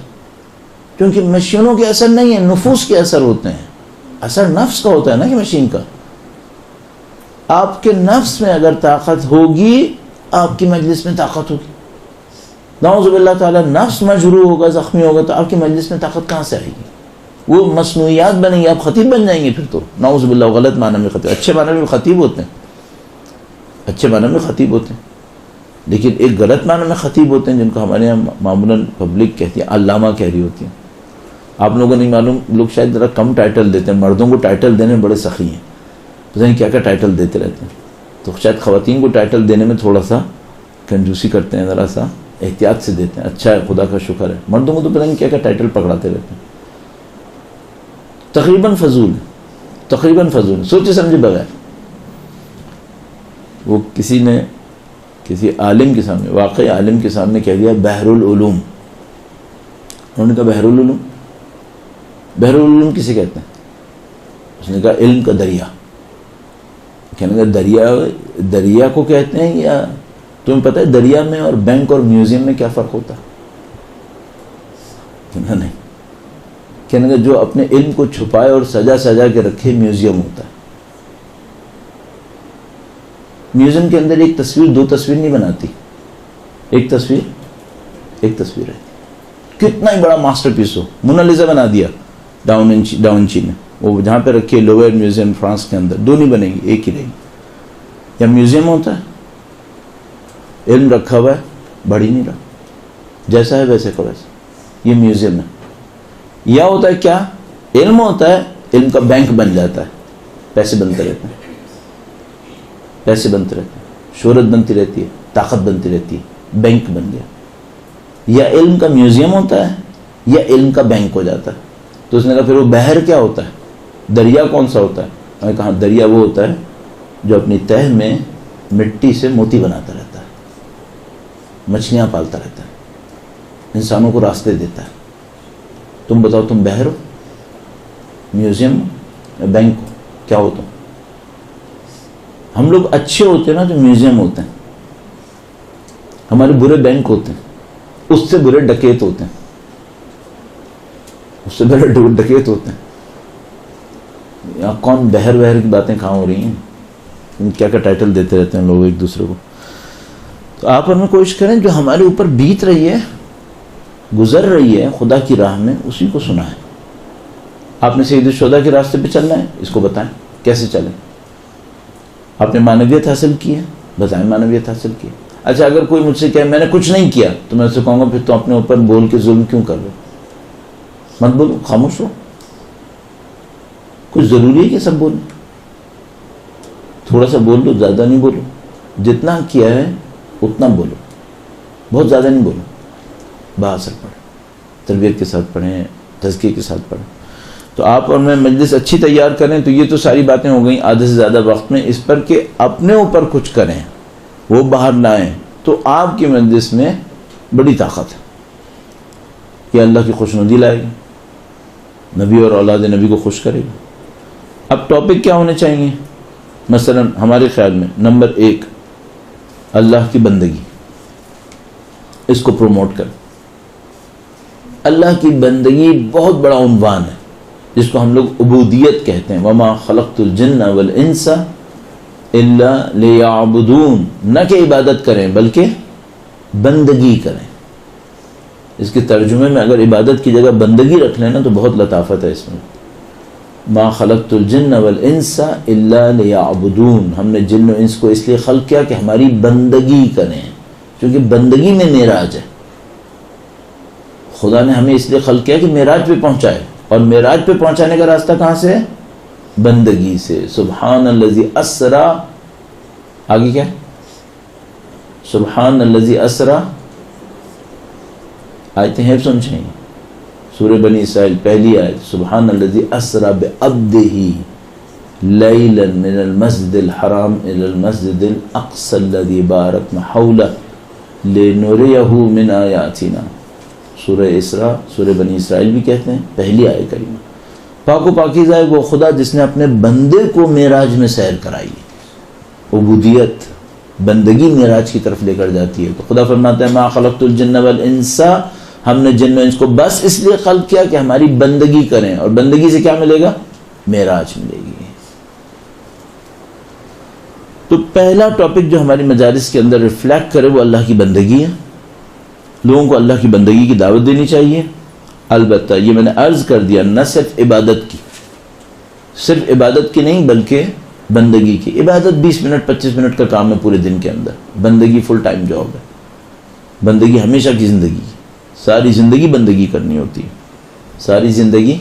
کیونکہ مشینوں کے اثر نہیں ہے، نفوس کے اثر ہوتے ہیں. اثر نفس کا ہوتا ہے نا کہ مشین کا. آپ کے نفس میں اگر طاقت ہوگی آپ کی مجلس میں طاقت ہوگی. نعوذ باللہ تعالیٰ نفس مجروح ہوگا، زخمی ہوگا تو آپ کی مجلس میں طاقت کہاں سے آئے گی؟ وہ مصنوعیات بنیں گی، آپ خطیب بن جائیں گے. پھر تو نعوذ باللہ غلط معنی میں خطیب، اچھے معنی میں خطیب ہوتے ہیں، اچھے معنی میں خطیب ہوتے ہیں، لیکن ایک غلط معنی میں خطیب ہوتے ہیں جن کو ہمارے یہاں معمولاً پبلک کہتی ہے، علامہ کہہ رہی ہوتی ہیں. آپ لوگوں کو نہیں معلوم، لوگ شاید ذرا کم ٹائٹل دیتے ہیں. مردوں کو ٹائٹل دینے میں بڑے سخی ہیں، پتہ نہیں کیا کیا ٹائٹل دیتے رہتے ہیں. تو شاید خواتین کو ٹائٹل دینے میں تھوڑا سا کنجوسی کرتے ہیں، ذرا سا احتیاط سے دیتے ہیں. اچھا ہے، خدا کا شکر ہے. مردوں کو تو پتہ نہیں کیا کیا ٹائٹل پکڑاتے رہتے ہیں. تقریباً فضول، سوچے سمجھے بغیر. وہ کسی نے کسی عالم کے سامنے، واقعی عالم کے سامنے کہہ دیا بحر العلوم. انہوں نے کہا بحر العلوم کسے کہتے ہیں؟ اس نے کہا علم کا دریا. کہنے کا دریا کو کہتے ہیں، یا تمہیں پتہ ہے دریا میں اور بینک اور میوزیم میں کیا فرق ہوتا ہے؟ نہیں. کہنے کا جو اپنے علم کو چھپائے اور سجا کے رکھے میوزیم ہوتا ہے. میوزیم کے اندر ایک تصویر دو تصویر نہیں بناتی، ایک تصویر ہے. کتنا ہی بڑا ماسٹر پیس ہو، مونالیزا بنا دیا ڈاونچی نے، وہ جہاں پہ رکھی ہے لوور میوزیم فرانس کے اندر، دو نہیں بنے گی، ایک ہی رہے گی. یا میوزیم ہوتا ہے، علم رکھا ہوا ہے، بڑھ ہی نہیں رہا، جیسا ہے ویسے کا ویسے. یہ میوزیم ہے. یا ہوتا ہے کیا؟ علم ہوتا ہے، علم کا بینک بن جاتا ہے، پیسے بنتے رہتے ہیں، شہرت بنتی رہتی ہے، طاقت بنتی رہتی ہے، بینک بن گیا. یا علم کا میوزیم ہوتا ہے یا علم کا بینک ہو جاتا ہے. تو اس نے کہا پھر وہ بحر کیا ہوتا ہے؟ دریا کون سا ہوتا ہے؟ میں نے کہا دریا وہ ہوتا ہے جو اپنی تہ میں مٹی سے موتی بناتا رہتا ہے، مچھلیاں پالتا رہتا ہے، انسانوں کو راستے دیتا ہے. تم بتاؤ، تم بحر ہو، میوزیم ہو، بینک ہو، کیا ہو تم؟ ہم لوگ اچھے ہوتے ہیں نا جو میوزیم ہوتے ہیں، ہمارے برے بینک ہوتے ہیں، اس سے برے ڈکیت ہوتے ہیں. اس سے بڑے ڈکیت ہوتے ہیں. یہاں کون بہر کی باتیں کہاں ہو رہی ہیں, کیا کیا ٹائٹل دیتے رہتے ہیں لوگ ایک دوسرے کو. تو آپ ہمیں کوشش کریں جو ہمارے اوپر بیت رہی ہے, گزر رہی ہے خدا کی راہ میں, اسی کو سنائیں. آپ نے سید الشہداء کے راستے پہ چلنا ہے, اس کو بتائیں کیسے چلیں. آپ نے معنویت حاصل کی ہے, بتائیں معنویت حاصل کی. اچھا اگر کوئی مجھ سے کہے میں نے کچھ نہیں کیا, تو میں اس سے کہوں گا پھر تو اپنے اوپر بول کے ظلم کیوں کر رہے, مت بولو, خاموش ہو. کچھ ضروری ہے کہ سب بولیں؟ تھوڑا سا بول لو, زیادہ نہیں بولو. جتنا کیا ہے اتنا بولو, بہت زیادہ نہیں بولو. بااثر پڑھیں, تربیت کے ساتھ پڑھیں, تزکیے کے ساتھ پڑھیں. تو آپ اور میں مجلس اچھی تیار کریں. تو یہ تو ساری باتیں ہو گئیں آدھے سے زیادہ وقت میں. اس پر کہ اپنے اوپر کچھ کریں, وہ باہر لائیں, تو آپ کی مجلس میں بڑی طاقت ہے. یہ اللہ کی خوشنودی لائے گی, نبی اور اولاد نبی کو خوش کرے گی. اب ٹاپک کیا ہونے چاہیے؟ مثلا ہمارے خیال میں نمبر 1 اللہ کی بندگی, اس کو پروموٹ کریں. اللہ کی بندگی بہت بڑا عنوان ہے جس کو ہم لوگ عبودیت کہتے ہیں. وما خلقت الجن والانس الا لیعبدون, نہ کہ عبادت کریں بلکہ بندگی کریں. اس کے ترجمے میں اگر عبادت کی جگہ بندگی رکھ لینا تو بہت لطافت ہے اس میں. ما خلقت الجن والانس الا لیعبدون, ہم نے جن و انس کو اس لیے خلق کیا کہ ہماری بندگی کریں, کیونکہ بندگی میں معراج ہے. خدا نے ہمیں اس لیے خلق کیا کہ معراج پہ پہنچائے, اور معراج پہ پہنچانے کا راستہ کہاں سے ہے؟ بندگی سے. سبحان الذی اسرا, آگے کیا ہے؟ سبحان الذی اسرا, آیتیں ہیں سن چاہیے. سورہ بنی اسرائیل پہلی آیت, سبحان الذی اسرا بعبدہ لیلا من المسجد الحرام الى المسجد الاقصى الذی بارکنا حولہ لنریہ من آیاتنا. سورہ اسراء, سورہ بنی اسرائیل بھی کہتے ہیں, پہلی آیت کریمہ. پاک و پاکیزہ ہے وہ خدا جس نے اپنے بندے کو معراج میں سیر کرائی. عبودیت, بندگی معراج کی طرف لے کر جاتی ہے. تو خدا فرماتا ہے ما خلقت الجن والانس, ہم نے جن و انس کو بس اس لیے خلق کیا کہ ہماری بندگی کریں, اور بندگی سے کیا ملے گا؟ معراج ملے گی. تو پہلا ٹاپک جو ہماری مجالس کے اندر ریفلیکٹ کرے وہ اللہ کی بندگی ہے. لوگوں کو اللہ کی بندگی کی دعوت دینی چاہیے. البتہ یہ میں نے عرض کر دیا, نہ صرف عبادت کی, صرف عبادت کی نہیں بلکہ بندگی کی. عبادت 20 منٹ 25 منٹ کا کام ہے پورے دن کے اندر, بندگی فل ٹائم جاب ہے. بندگی ہمیشہ کی زندگی, ساری زندگی بندگی کرنی ہوتی ہے, ساری زندگی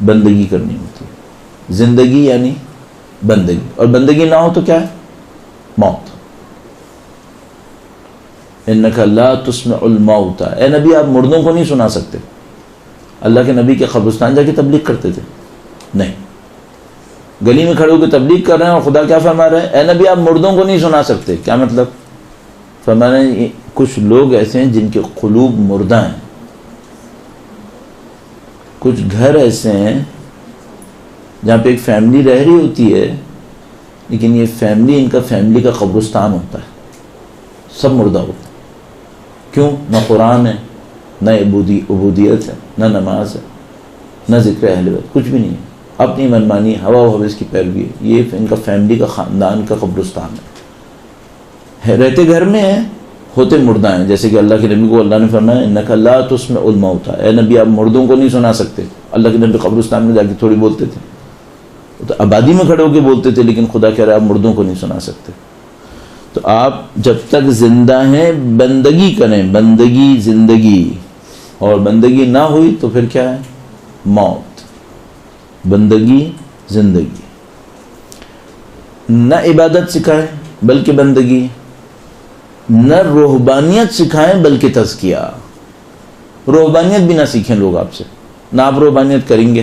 بندگی کرنی ہوتی ہے. زندگی یعنی بندگی, اور بندگی نہ ہو تو کیا ہے؟ موت. انک لا تسمع الموت, اے نبی آپ مردوں کو نہیں سنا سکتے. اللہ کے نبی کے قبرستان جا کے تبلیغ کرتے تھے؟ نہیں. گلی میں کھڑے ہو کے تبلیغ کر رہے ہیں, اور خدا کیا فرما رہے ہیں؟ اے نبی آپ مردوں کو نہیں سنا سکتے. کیا مطلب؟ فرما رہے ہیں کچھ لوگ ایسے ہیں جن کے قلوب مردہ ہیں. کچھ گھر ایسے ہیں جہاں پہ ایک فیملی رہ رہی ہوتی ہے, لیکن یہ فیملی ان کا فیملی کا قبرستان ہوتا ہے, سب مردہ ہوتے ہیں. کیوں؟ نہ قرآن ہے, نہ عبودیت ہے, نہ نماز ہے, نہ ذکر اہل بیت, کچھ بھی نہیں ہے. اپنی منمانی ہوا و حوث کی پیروی ہے. یہ ان کا فیملی کا خاندان کا قبرستان ہے. رہتے گھر میں ہیں, ہوتے مردہ ہیں. جیسے کہ اللہ کے نبی کو اللہ نے فرمایا انک لا تسمع الموت, اے نبی آپ مردوں کو نہیں سنا سکتے. اللہ کے نبی قبرستان میں جا کے تھوڑی بولتے تھے, تو آبادی میں کھڑے ہو کے بولتے تھے, لیکن خدا کہہ رہا ہے آپ مردوں کو نہیں سنا سکتے. تو آپ جب تک زندہ ہیں بندگی کریں, بندگی زندگی, اور بندگی نہ ہوئی تو پھر کیا ہے؟ موت. بندگی زندگی. نہ عبادت سکھائیں بلکہ بندگی, نہ روحبانیت سکھائیں بلکہ تزکیہ. روحبانیت بھی نہ سیکھیں لوگ آپ سے, نہ آپ روحبانیت کریں گے.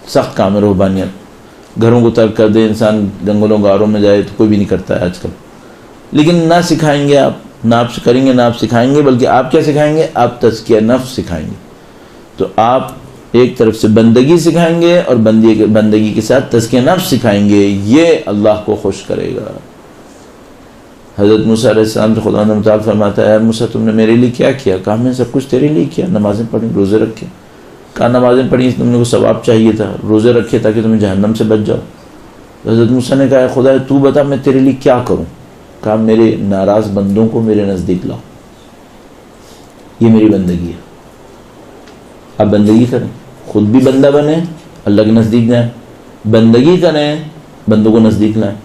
سخت کام ہے روحبانیت. گھروں کو ترک کر دے انسان, جنگلوں غاروں میں جائے, تو کوئی بھی نہیں کرتا ہے آج کل. لیکن نہ سکھائیں گے آپ, نہ آپ کریں گے, نہ آپ سکھائیں گے, بلکہ آپ کیا سکھائیں گے؟ آپ تزکیہ نفس سکھائیں گے. تو آپ ایک طرف سے بندگی سکھائیں گے اور بندگی کے ساتھ تزکیہ نفس سکھائیں گے. یہ اللہ کو خوش کرے گا. حضرت موسیٰ علیہ السلام سے خدا نے فرماتا ہے, اے موسیٰ تم نے میرے لیے کیا کیا؟ کہا میں نے سب کچھ تیرے لیے کیا, نمازیں پڑھیں, روزے رکھے, کہا نمازیں پڑھی تم نے کو ثواب چاہیے تھا، روزے رکھے تاکہ تمہیں جہنم سے بچ جاؤ. حضرت موسیٰ نے کہا خدا تو بتا میں تیرے لیے کیا کروں. کہا میرے ناراض بندوں کو میرے نزدیک لاؤ، یہ میری بندگی ہے. آپ بندگی کریں، خود بھی بندہ بنیں، اللہ کے نزدیک جائیں، بندگی کریں، بندوں کو نزدیک لائیں.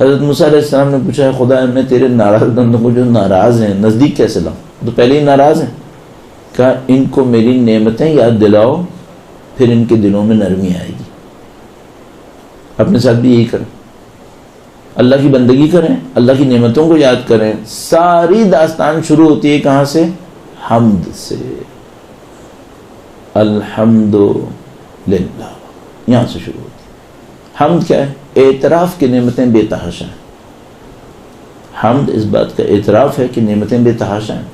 حضرت موسیٰ علیہ السلام نے پوچھا خدا میں تیرے ناراض بندوں کو جو ناراض ہیں نزدیک کیسے لاؤں؟ تو پہلے ہی ناراض ہیں. کہا ان کو میری نعمتیں یاد دلاؤ، پھر ان کے دلوں میں نرمی آئے گی. اپنے ساتھ بھی یہی کریں، اللہ کی بندگی کریں، اللہ کی نعمتوں کو یاد کریں. ساری داستان شروع ہوتی ہے کہاں سے؟ حمد سے. الحمد للہ، یہاں سے شروع ہوتی ہے. حمد کیا ہے؟ اعتراف کی نعمتیں بے تحاشا ہیں. حمد اس بات کا اعتراف ہے کہ نعمتیں بے تحاشا ہیں.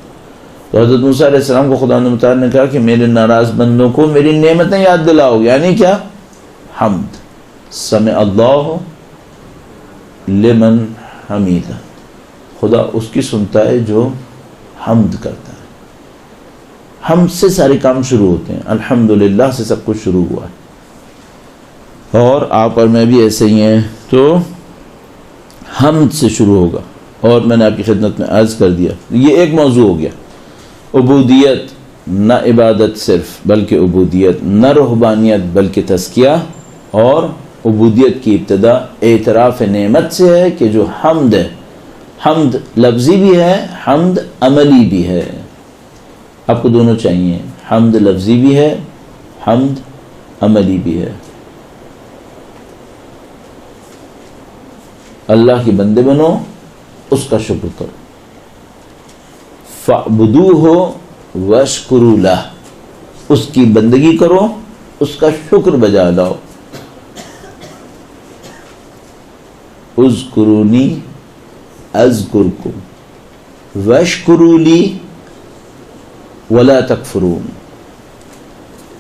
تو حضرت موسیٰ علیہ السلام کو خدا متعال نے کہا کہ میرے ناراض بندوں کو میری نعمتیں یاد دلاؤ، یعنی کیا؟ حمد. سمع اللہ لمن حمیدہ، خدا اس کی سنتا ہے جو حمد کرتا ہے. حمد سے سارے کام شروع ہوتے ہیں، الحمدللہ سے سب کچھ شروع ہوا ہے. اور آپ اور میں بھی ایسے ہی ہیں، تو حمد سے شروع ہوگا. اور میں نے آپ کی خدمت میں عرض کر دیا یہ ایک موضوع ہو گیا، عبودیت، نہ عبادت صرف بلکہ عبودیت، نہ رہبانیت بلکہ تزکیہ. اور عبودیت کی ابتدا اعتراف نعمت سے ہے کہ جو حمد ہے، حمد لفظی بھی ہے، حمد عملی بھی ہے. آپ کو دونوں چاہیے، حمد لفظی بھی ہے، حمد عملی بھی ہے. اللہ کے بندے بنو، اس کا شکر کرو. فَاعْبُدُوهُ وَاشْكُرُوا لَهُ، اس کی بندگی کرو، اس کا شکر بجا لاؤ. اذکرونی اذکرکم واشکروا لی ولا تکفرون.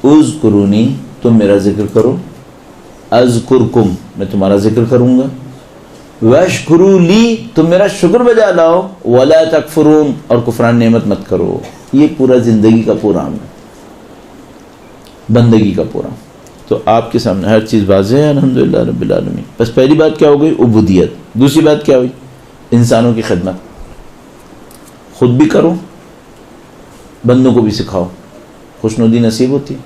اذکرونی، تم میرا ذکر کرو، اذکرکم، میں تمہارا ذکر کروں گا، واشکروا لی، تم میرا شکر بجا لاؤ، ولا تکفرون، اور کفران نعمت مت کرو. یہ پورا زندگی کا پروگرام ہے، بندگی کا پروگرام. تو آپ کے سامنے ہر چیز واضح ہے الحمدللہ رب العالمین. بس پہلی بات کیا ہو گئی؟ عبودیت. دوسری بات کیا ہوئی؟ انسانوں کی خدمت. خود بھی کرو، بندوں کو بھی سکھاؤ، خوشنودی نصیب ہوتی ہے.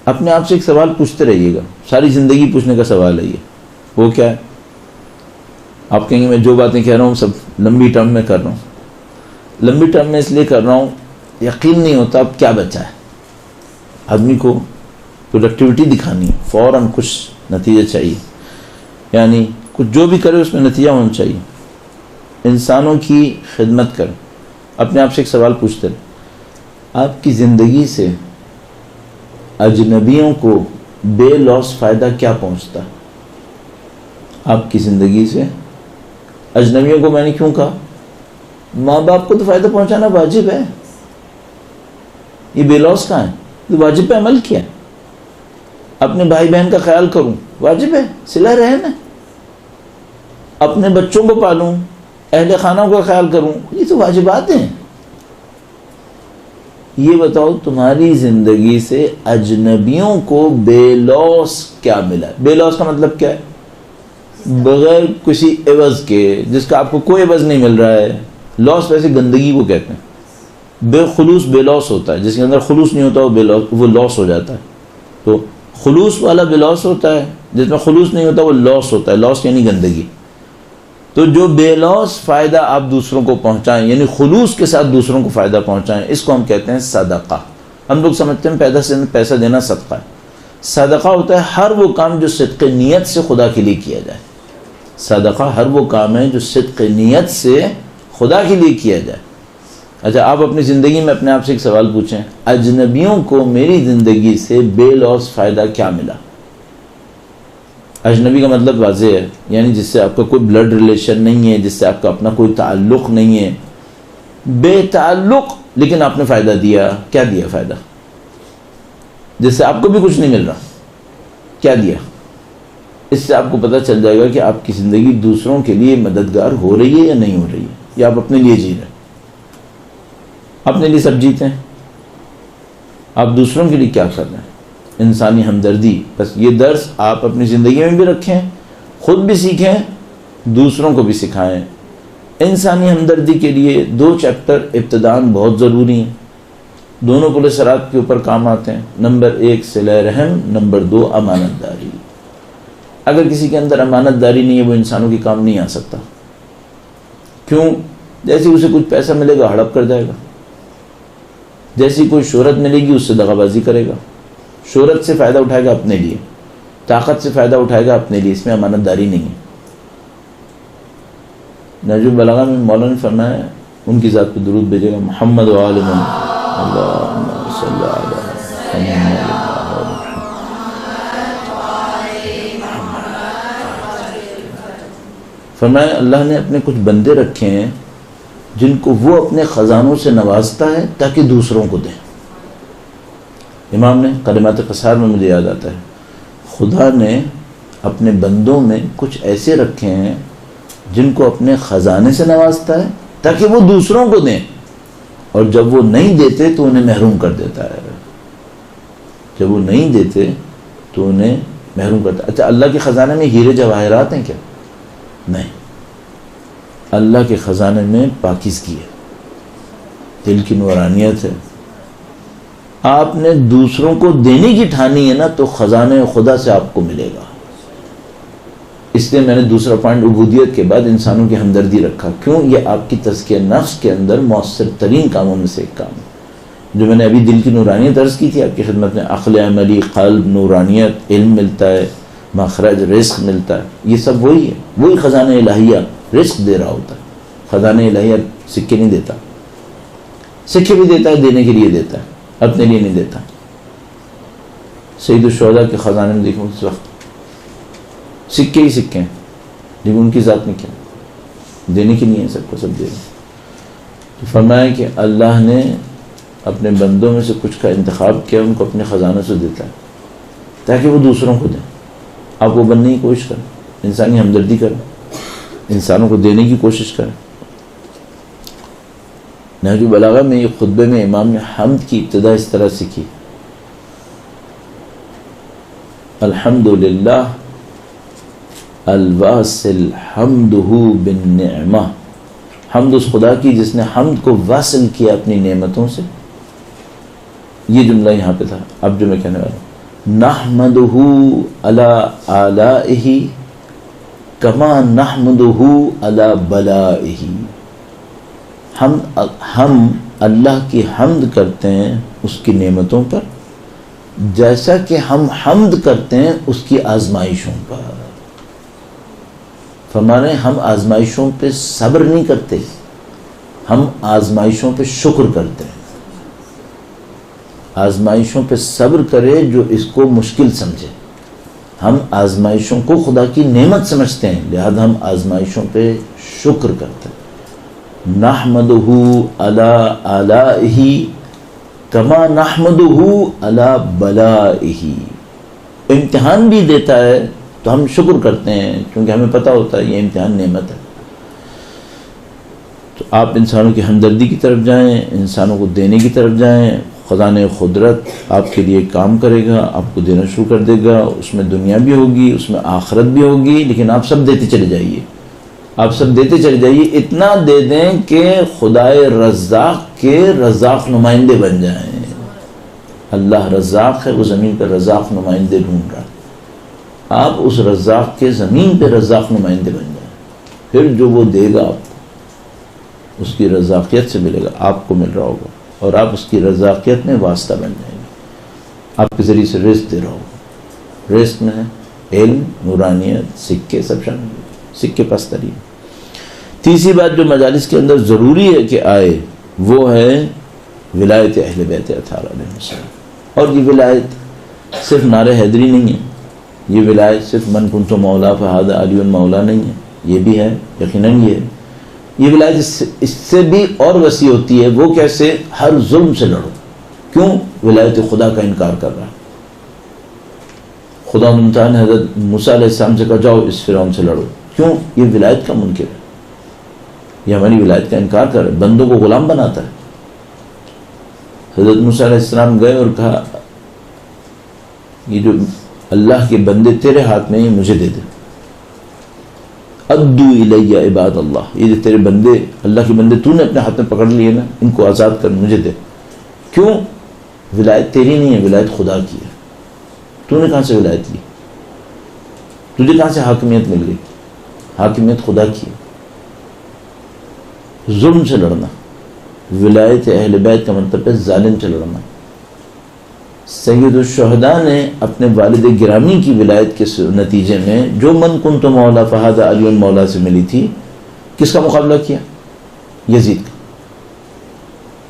اپنے آپ سے ایک سوال پوچھتے رہیے گا، ساری زندگی پوچھنے کا سوال ہے یہ. وہ کیا ہے؟ آپ کہیں گے میں جو باتیں کہہ رہا ہوں سب لمبی ٹرم میں کر رہا ہوں. لمبی ٹرم میں اس لیے کر رہا ہوں یقین نہیں ہوتا اب کیا بچا ہے. آدمی کو پروڈکٹیوٹی دکھانی ہے، فوراً کچھ نتیجہ چاہیے، یعنی کچھ جو بھی کرے اس میں نتیجہ ہونا چاہیے. انسانوں کی خدمت کر. اپنے آپ سے ایک سوال پوچھتے رہے، آپ کی زندگی سے اجنبیوں کو بے لوس فائدہ کیا پہنچتا ہے؟ آپ کی زندگی سے اجنبیوں کو، میں نے کیوں کہا؟ ماں باپ کو تو فائدہ پہنچانا واجب ہے، یہ بے لوس کہاں ہے؟ تو واجب پہ عمل کیا. اپنے بھائی بہن کا خیال کروں، واجب ہے، صلہ رحم ہے. اپنے بچوں کو پالوں، اہل خانہ کا خیال کروں، یہ تو واجبات ہیں. یہ بتاؤ تمہاری زندگی سے اجنبیوں کو بے لوس کیا ملا؟ بے لوس کا مطلب کیا ہے؟ بغیر کسی عوض کے، جس کا آپ کو کوئی عوض نہیں مل رہا ہے. لوس ویسے گندگی کو کہتے ہیں. بے خلوص بے لوس ہوتا ہے، جس کے اندر خلوص نہیں ہوتا وہ لوس ہو جاتا ہے. تو خلوص والا بے لوس ہوتا ہے، جس میں خلوص نہیں ہوتا وہ لوس ہوتا ہے. لوس یعنی گندگی. تو جو بے لوس فائدہ آپ دوسروں کو پہنچائیں، یعنی خلوص کے ساتھ دوسروں کو فائدہ پہنچائیں، اس کو ہم کہتے ہیں صدقہ. ہم لوگ سمجھتے ہیں پیسہ دینا صدقہ ہے. صدقہ ہوتا ہے ہر وہ کام جو صدق نیت سے خدا کے لیے کیا جائے. صدقہ ہر وہ کام ہے جو صدق نیت سے خدا کے لیے کیا جائے. اچھا آپ اپنی زندگی میں اپنے آپ سے ایک سوال پوچھیں، اجنبیوں کو میری زندگی سے بے لوس فائدہ کیا ملا؟ اجنبی کا مطلب واضح ہے، یعنی جس سے آپ کا کوئی بلڈ ریلیشن نہیں ہے، جس سے آپ کا اپنا کوئی تعلق نہیں ہے، بے تعلق، لیکن آپ نے فائدہ دیا. کیا دیا فائدہ؟ جس سے آپ کو بھی کچھ نہیں مل رہا، کیا دیا؟ اس سے آپ کو پتہ چل جائے گا کہ آپ کی زندگی دوسروں کے لیے مددگار ہو رہی ہے یا نہیں ہو رہی ہے، یا آپ اپنے لیے جی رہے ہیں. اپنے لیے سب جیتے ہیں. آپ دوسروں کے لیے کیا کر رہے ہیں؟ انسانی ہمدردی. بس یہ درس آپ اپنی زندگی میں بھی رکھیں، خود بھی سیکھیں، دوسروں کو بھی سکھائیں. انسانی ہمدردی کے لیے 2 چیپٹر ابتداً بہت ضروری ہیں، دونوں پل صراط کے اوپر کام آتے ہیں. نمبر 1 صلہ رحم، نمبر 2 امانت داری. اگر کسی کے اندر امانت داری نہیں ہے وہ انسانوں کے کام نہیں آ سکتا. کیوں؟ جیسے اسے کچھ پیسہ ملے گا ہڑپ کر جائے گا، جیسی کوئی شہرت ملے گی اس سے دغا بازی کرے گا. شہرت سے فائدہ اٹھائے گا اپنے لیے، طاقت سے فائدہ اٹھائے گا اپنے لیے، اس میں امانت داری نہیں ہے. نہج البلاغہ میں مولانا نے فرمایا ان کی ذات پہ درود بھیجے گا، محمد و آل محمد اللہم صلی علی محمد. فرمایا اللہ نے اپنے کچھ بندے رکھے ہیں جن کو وہ اپنے خزانوں سے نوازتا ہے تاکہ دوسروں کو دیں. امام نے کلمات قصار میں مجھے یاد آتا ہے، خدا نے اپنے بندوں میں کچھ ایسے رکھے ہیں جن کو اپنے خزانے سے نوازتا ہے تاکہ وہ دوسروں کو دیں، اور جب وہ نہیں دیتے تو انہیں محروم کر دیتا ہے. جب وہ نہیں دیتے تو انہیں محروم کرتا ہے. اچھا، اللہ کے خزانے میں ہیرے جواہرات ہیں کیا؟ نہیں. اللہ کے خزانے میں پاکیزگی ہے، دل کی نورانیت ہے. آپ نے دوسروں کو دینے کی ٹھانی ہے نا تو خزانے خدا سے آپ کو ملے گا. اس لیے میں نے دوسرا پوائنٹ عبودیت کے بعد انسانوں کی ہمدردی رکھا. کیوں؟ یہ آپ کی تزکیہ نفس کے اندر مؤثر ترین کاموں میں سے ایک کام ہے. جو میں نے ابھی دل کی نورانیت عرض کی تھی آپ کی خدمت میں، عقل عملی، قلب، نورانیت، علم ملتا ہے، مخرج، رزق ملتا ہے، یہ سب وہی ہے. وہی خزانہ الہیہ رزق دے رہا ہوتا ہے. خزانہ الہیہ سکے نہیں دیتا، سکے بھی دیتا ہے دینے کے لیے دیتا ہے، اپنے لیے نہیں دیتا. سید الشہداء کے خزانے میں دیکھو اس وقت سکے ہی سکے ہیں، لیکن ان کی ذات میں کیا دینے کی نہیں ہے، سب کو سب دے رہے. تو فرمایا کہ اللہ نے اپنے بندوں میں سے کچھ کا انتخاب کیا، ان کو اپنے خزانوں سے دیتا ہے تاکہ وہ دوسروں کو دیں. آپ وہ بننے کی کوشش کریں، انسانی ہمدردی کریں، انسانوں کو دینے کی کوشش کریں. نہج البلاغہ میں یہ خطبے میں امام نے حمد کی ابتدا اس طرح سے کی، الحمدللہ الواصل حمدہ بالنعمہ. حمد اس خدا کی جس نے حمد کو واصل کیا اپنی نعمتوں سے. یہ جملہ یہاں پہ تھا. اب جو میں کہنے والا ہوں، نحمدہ علی آلائہ کما نحمدہ علی بلائہ. ہم اللہ کی حمد کرتے ہیں اس کی نعمتوں پر جیسا کہ ہم حمد کرتے ہیں اس کی آزمائشوں پر. فرمانے ہم آزمائشوں پہ صبر نہیں کرتے، ہم آزمائشوں پہ شکر کرتے ہیں. آزمائشوں پہ صبر کرے جو اس کو مشکل سمجھے. ہم آزمائشوں کو خدا کی نعمت سمجھتے ہیں، لہذا ہم آزمائشوں پہ شکر کرتے ہیں. نحمدہ علی آلائہ کما نحمدہ علی بلائہ. امتحان بھی دیتا ہے تو ہم شکر کرتے ہیں کیونکہ ہمیں پتہ ہوتا ہے یہ امتحان نعمت ہے. تو آپ انسانوں کی ہمدردی کی طرف جائیں، انسانوں کو دینے کی طرف جائیں. خزانہ قدرت آپ کے لیے کام کرے گا، آپ کو دینا شروع کر دے گا. اس میں دنیا بھی ہوگی، اس میں آخرت بھی ہوگی، لیکن آپ سب دیتے چلے جائیے. آپ سب دیتے چلے جائیے. اتنا دے دیں کہ خدائے رزاق کے رزاق نمائندے بن جائیں. اللہ رزاق ہے، وہ زمین پر رزاق نمائندے ڈھونڈ رہا ہے. آپ اس رزاق کے زمین پہ رزاق نمائندے بن جائیں. پھر جو وہ دے گا آپ کو اس کی رزاقیت سے ملے گا، آپ کو مل رہا ہوگا، اور آپ اس کی رزاقیت میں واسطہ بن جائیں گے. آپ کے ذریعے سے رزق دے رہا ہوگا. رزق میں علم، نورانیت، سکے سب شامل ہیں. سکے پس ترین. تیسری بات جو مجالس کے اندر ضروری ہے کہ آئے وہ ہے ولایت اہل بیت اطہار علیہ السلام. اور یہ ولایت صرف نعرہ حیدری نہیں ہے، یہ ولایت صرف من کنت مولا فہذا علی مولا نہیں ہے. یہ بھی ہے، یقیناً یہ ہے. یہ ولایت اس سے بھی اور وسیع ہوتی ہے. وہ کیسے؟ ہر ظلم سے لڑو. کیوں؟ ولایت خدا کا انکار کر رہا ہے. خدا منتہا نے حضرت موسیٰ علیہ السلام سے کہا جاؤ اس فرعون سے لڑو. کیوں؟ یہ ولایت کا منکر ہے، یہ ہماری ولایت کا انکار کر رہا ہے، بندوں کو غلام بناتا ہے. حضرت موسیٰ علیہ السلام گئے اور کہا یہ جو اللہ کے بندے تیرے ہاتھ میں یہ مجھے دے دے. ادو الیہ عباد اللہ، یہ جو تیرے بندے اللہ کے بندے تو نے اپنے ہاتھ میں پکڑ لیے نا، ان کو آزاد کر مجھے دے. کیوں؟ ولایت تیری نہیں ہے، ولایت خدا کی ہے. تو نے کہاں سے ولایت لی؟ تجھے کہاں سے حاکمیت مل گئی؟ حاکمیت خدا کی ہے. ظلم سے لڑنا، ولایت اہل بیت کا مطلب ہے ظالم سے لڑنا. سید الشہداء نے اپنے والد گرامی کی ولایت کے نتیجے میں جو من کنت مولا فہذا علی مولا سے ملی تھی، کس کا مقابلہ کیا؟ یزید کا.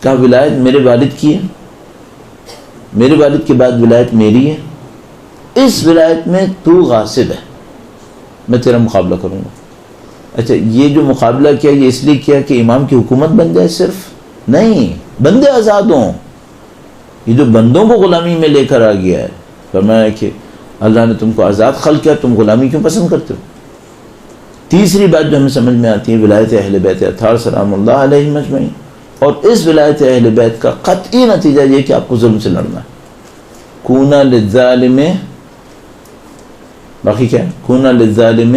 کہا ولایت میرے والد کی ہے، میرے والد کے بعد ولایت میری ہے، اس ولایت میں تو غاصب ہے، میں تیرا مقابلہ کروں گا. اچھا یہ جو مقابلہ کیا یہ اس لیے کیا کہ امام کی حکومت بن جائے؟ صرف نہیں، بندے آزاد ہوں. یہ جو بندوں کو غلامی میں لے کر آ گیا ہے، فرمایا کہ اللہ نے تم کو آزاد خلق کیا، تم غلامی کیوں پسند کرتے ہو؟ تیسری بات جو ہمیں سمجھ میں آتی ہے ولایت اہل بیت اطہار سلام اللہ علیہم اجمعین. اور اس ولایت اہل بیت کا قطعی نتیجہ یہ کہ آپ کو ظلم سے لڑنا ہے. کونا للظالم، باقی کیا ہے؟ کونا للظالم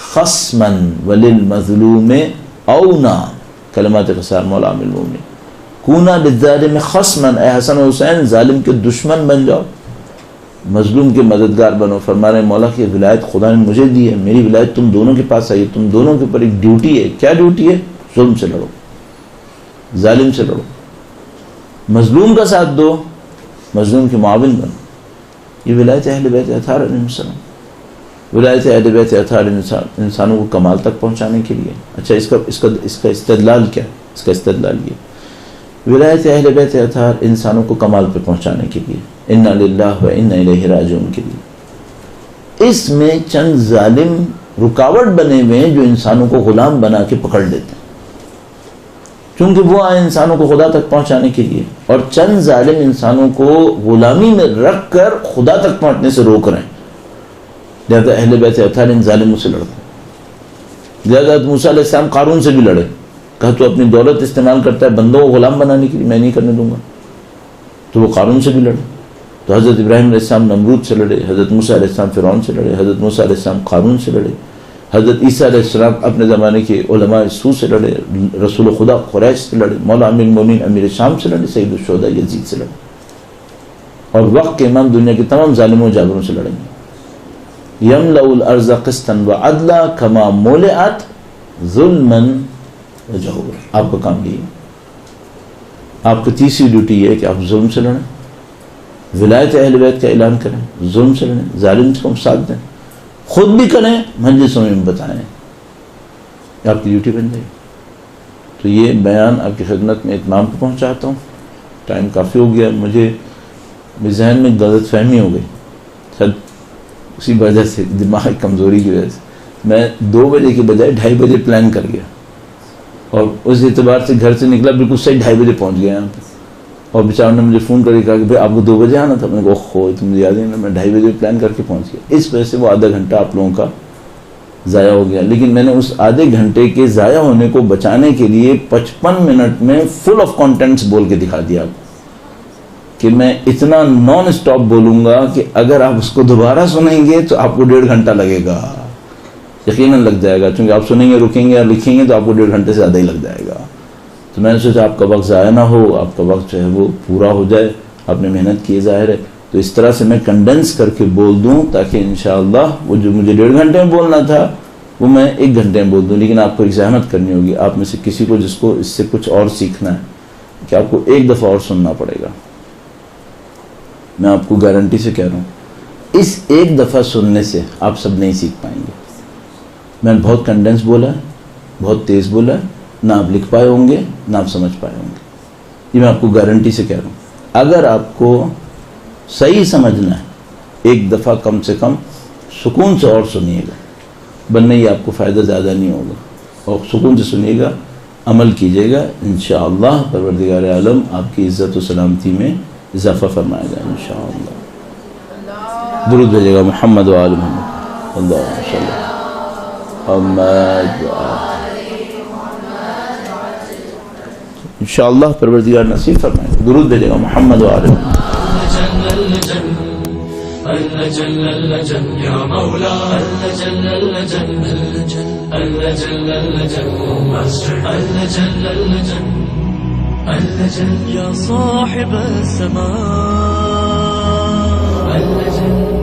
خصما وللمظلوم اونا، کلمات قصار مولا عامل المومنین. کونا للظالم خصما، اے حسن و حسین ظالم کے دشمن بن جاؤ، مظلوم کے مددگار بنو. فرما رہے مولا کی ولایت خدا نے مجھے دی ہے، میری ولایت تم دونوں کے پاس آئی ہے، تم دونوں کے اوپر ایک ڈیوٹی ہے. کیا ڈیوٹی ہے؟ ظلم سے لڑو، ظالم سے لڑو، مظلوم کا ساتھ دو، مظلوم کے معاون بنو. یہ ولایت اہل بیت اطہار علیہ السلام. ولایت اہل بیت اطہار انسانوں کو کمال تک پہنچانے کے لیے. اچھا اس کا استدلال کیا ہے؟ اس کا استدلال یہ ولایت اہل بیت اطہار انسانوں کو کمال پہ پہنچانے کے لیے، انا للہ و انا الیہ راجعون کے لیے. اس میں چند ظالم رکاوٹ بنے ہوئے ہیں جو انسانوں کو غلام بنا کے پکڑ لیتے ہیں، چونکہ وہ آئے انسانوں کو خدا تک پہنچانے کے لیے، اور چند ظالم انسانوں کو غلامی میں رکھ کر خدا تک پہنچنے سے روک رہے ہیں. لہذا اہل بیت اطہار ان ظالموں سے لڑتے ہیں. لہذا موسیٰ علیہ السلام قارون سے بھی لڑے، کہا تو اپنی دولت استعمال کرتا ہے بندوں کو غلام بنانے کے لیے، میں نہیں کرنے دوں گا. تو وہ قارون سے بھی لڑے. تو حضرت ابراہیم علیہ السلام نمرود سے لڑے، حضرت موسیٰ علیہ السلام فرعون سے لڑے، حضرت موسیٰ علیہ السلام قارون سے لڑے، حضرت عیسیٰ علیہ السلام اپنے زمانے کے علماء سو سے لڑے، رسول خدا قریش سے لڑے، مولا امیر المومنین امیر شام سے لڑے، سید الشہداء یزید سے لڑے. اور وقت کے امام دنیا کے تمام ظالموں و جابروں سے لڑیں گے. یملأ الارض قسطا وعدلا کما ملئت ظلما وجورا. آپ کا کام یہی ہے. آپ کی تیسری ڈیوٹی یہ ہے کہ آپ ظلم سے لڑیں، ولایت اہل بیت کا اعلان کریں، ظلم سے لڑیں، ظالم کو ساتھ دیں، خود بھی کریں، مجلسوں میں بتائیں. آپ کی ڈیوٹی بن جائے. تو یہ بیان آپ کی خدمت میں اتمام پہ پہنچاتا ہوں. ٹائم کافی ہو گیا. مجھے ذہن میں غلط فہمی ہو گئی، شاید اسی وجہ سے، دماغی کمزوری کی وجہ سے میں 2 بجے کے بجائے 2:30 بجے پلان کر گیا، اور اس اعتبار سے گھر سے نکلا بالکل صحیح 2:30 بجے پہنچ گیا یہاں پہ. اور بیچاروں نے مجھے فون کر کے کہا کہ بھائی آپ کو 2 بجے آنا تھا. میں نے کہا اوہ تو مجھے یاد نہیں، میں 2:30 بجے پلان کر کے پہنچ گیا. اس وجہ سے وہ آدھا گھنٹہ آپ لوگوں کا ضائع ہو گیا. لیکن میں نے اس آدھے گھنٹے کے ضائع ہونے کو بچانے کے لیے 55 منٹ میں فل آف کانٹینٹس بول کے دکھا دیا کہ میں اتنا نان اسٹاپ بولوں گا کہ اگر آپ اس کو دوبارہ سنیں گے تو آپ کو 1.5 گھنٹہ لگے گا، یقیناً لگ جائے گا. چونکہ آپ سنیں گے، رکیں گے اور لکھیں گے تو آپ کو 1.5 گھنٹے سے زیادہ ہی لگ جائے گا. تو میں نے سوچا آپ کا وقت ضائع نہ ہو، آپ کا وقت جو ہے وہ پورا ہو جائے. آپ نے محنت کی ظاہر ہے، تو اس طرح سے میں کنڈنس کر کے بول دوں تاکہ انشاءاللہ وہ جو مجھے 1.5 گھنٹے میں بولنا تھا وہ میں 1 گھنٹے میں بول دوں. لیکن آپ کو ایک زحمت کرنی ہوگی، آپ میں سے کسی کو جس کو اس سے کچھ اور سیکھنا ہے، کہ آپ کو 1 دفعہ اور سننا پڑے گا. میں آپ کو گارنٹی سے کہہ رہا ہوں، اس 1 دفعہ سننے سے آپ سب نہیں سیکھ پائیں گے. میں نے بہت کنڈنس بولا ہے، بہت تیز بولا ہے، نہ آپ لکھ پائے ہوں گے نہ آپ سمجھ پائے ہوں گے. یہ میں آپ کو گارنٹی سے کہہ رہا ہوں. اگر آپ کو صحیح سمجھنا ہے 1 دفعہ کم سے کم سکون سے اور سنیے گا، ورنہ یہ آپ کو فائدہ زیادہ نہیں ہوگا. اور سکون سے سنیے گا، عمل کیجیے گا، انشاءاللہ پروردگار عالم آپ کی عزت و سلامتی میں اضافہ فرمائے گا انشاءاللہ. درود بھیجے گا محمد و آل محمد. اللہ صلی محمد انشاءاللہ پروردگار نصیب فرمائے گا. درود بھیجے گا محمد وآلہ اللجن اللجن يا مولا اللجن اللجن اللجن اللجن اللجن اللجن اللجن يا صاحب السماء اللجن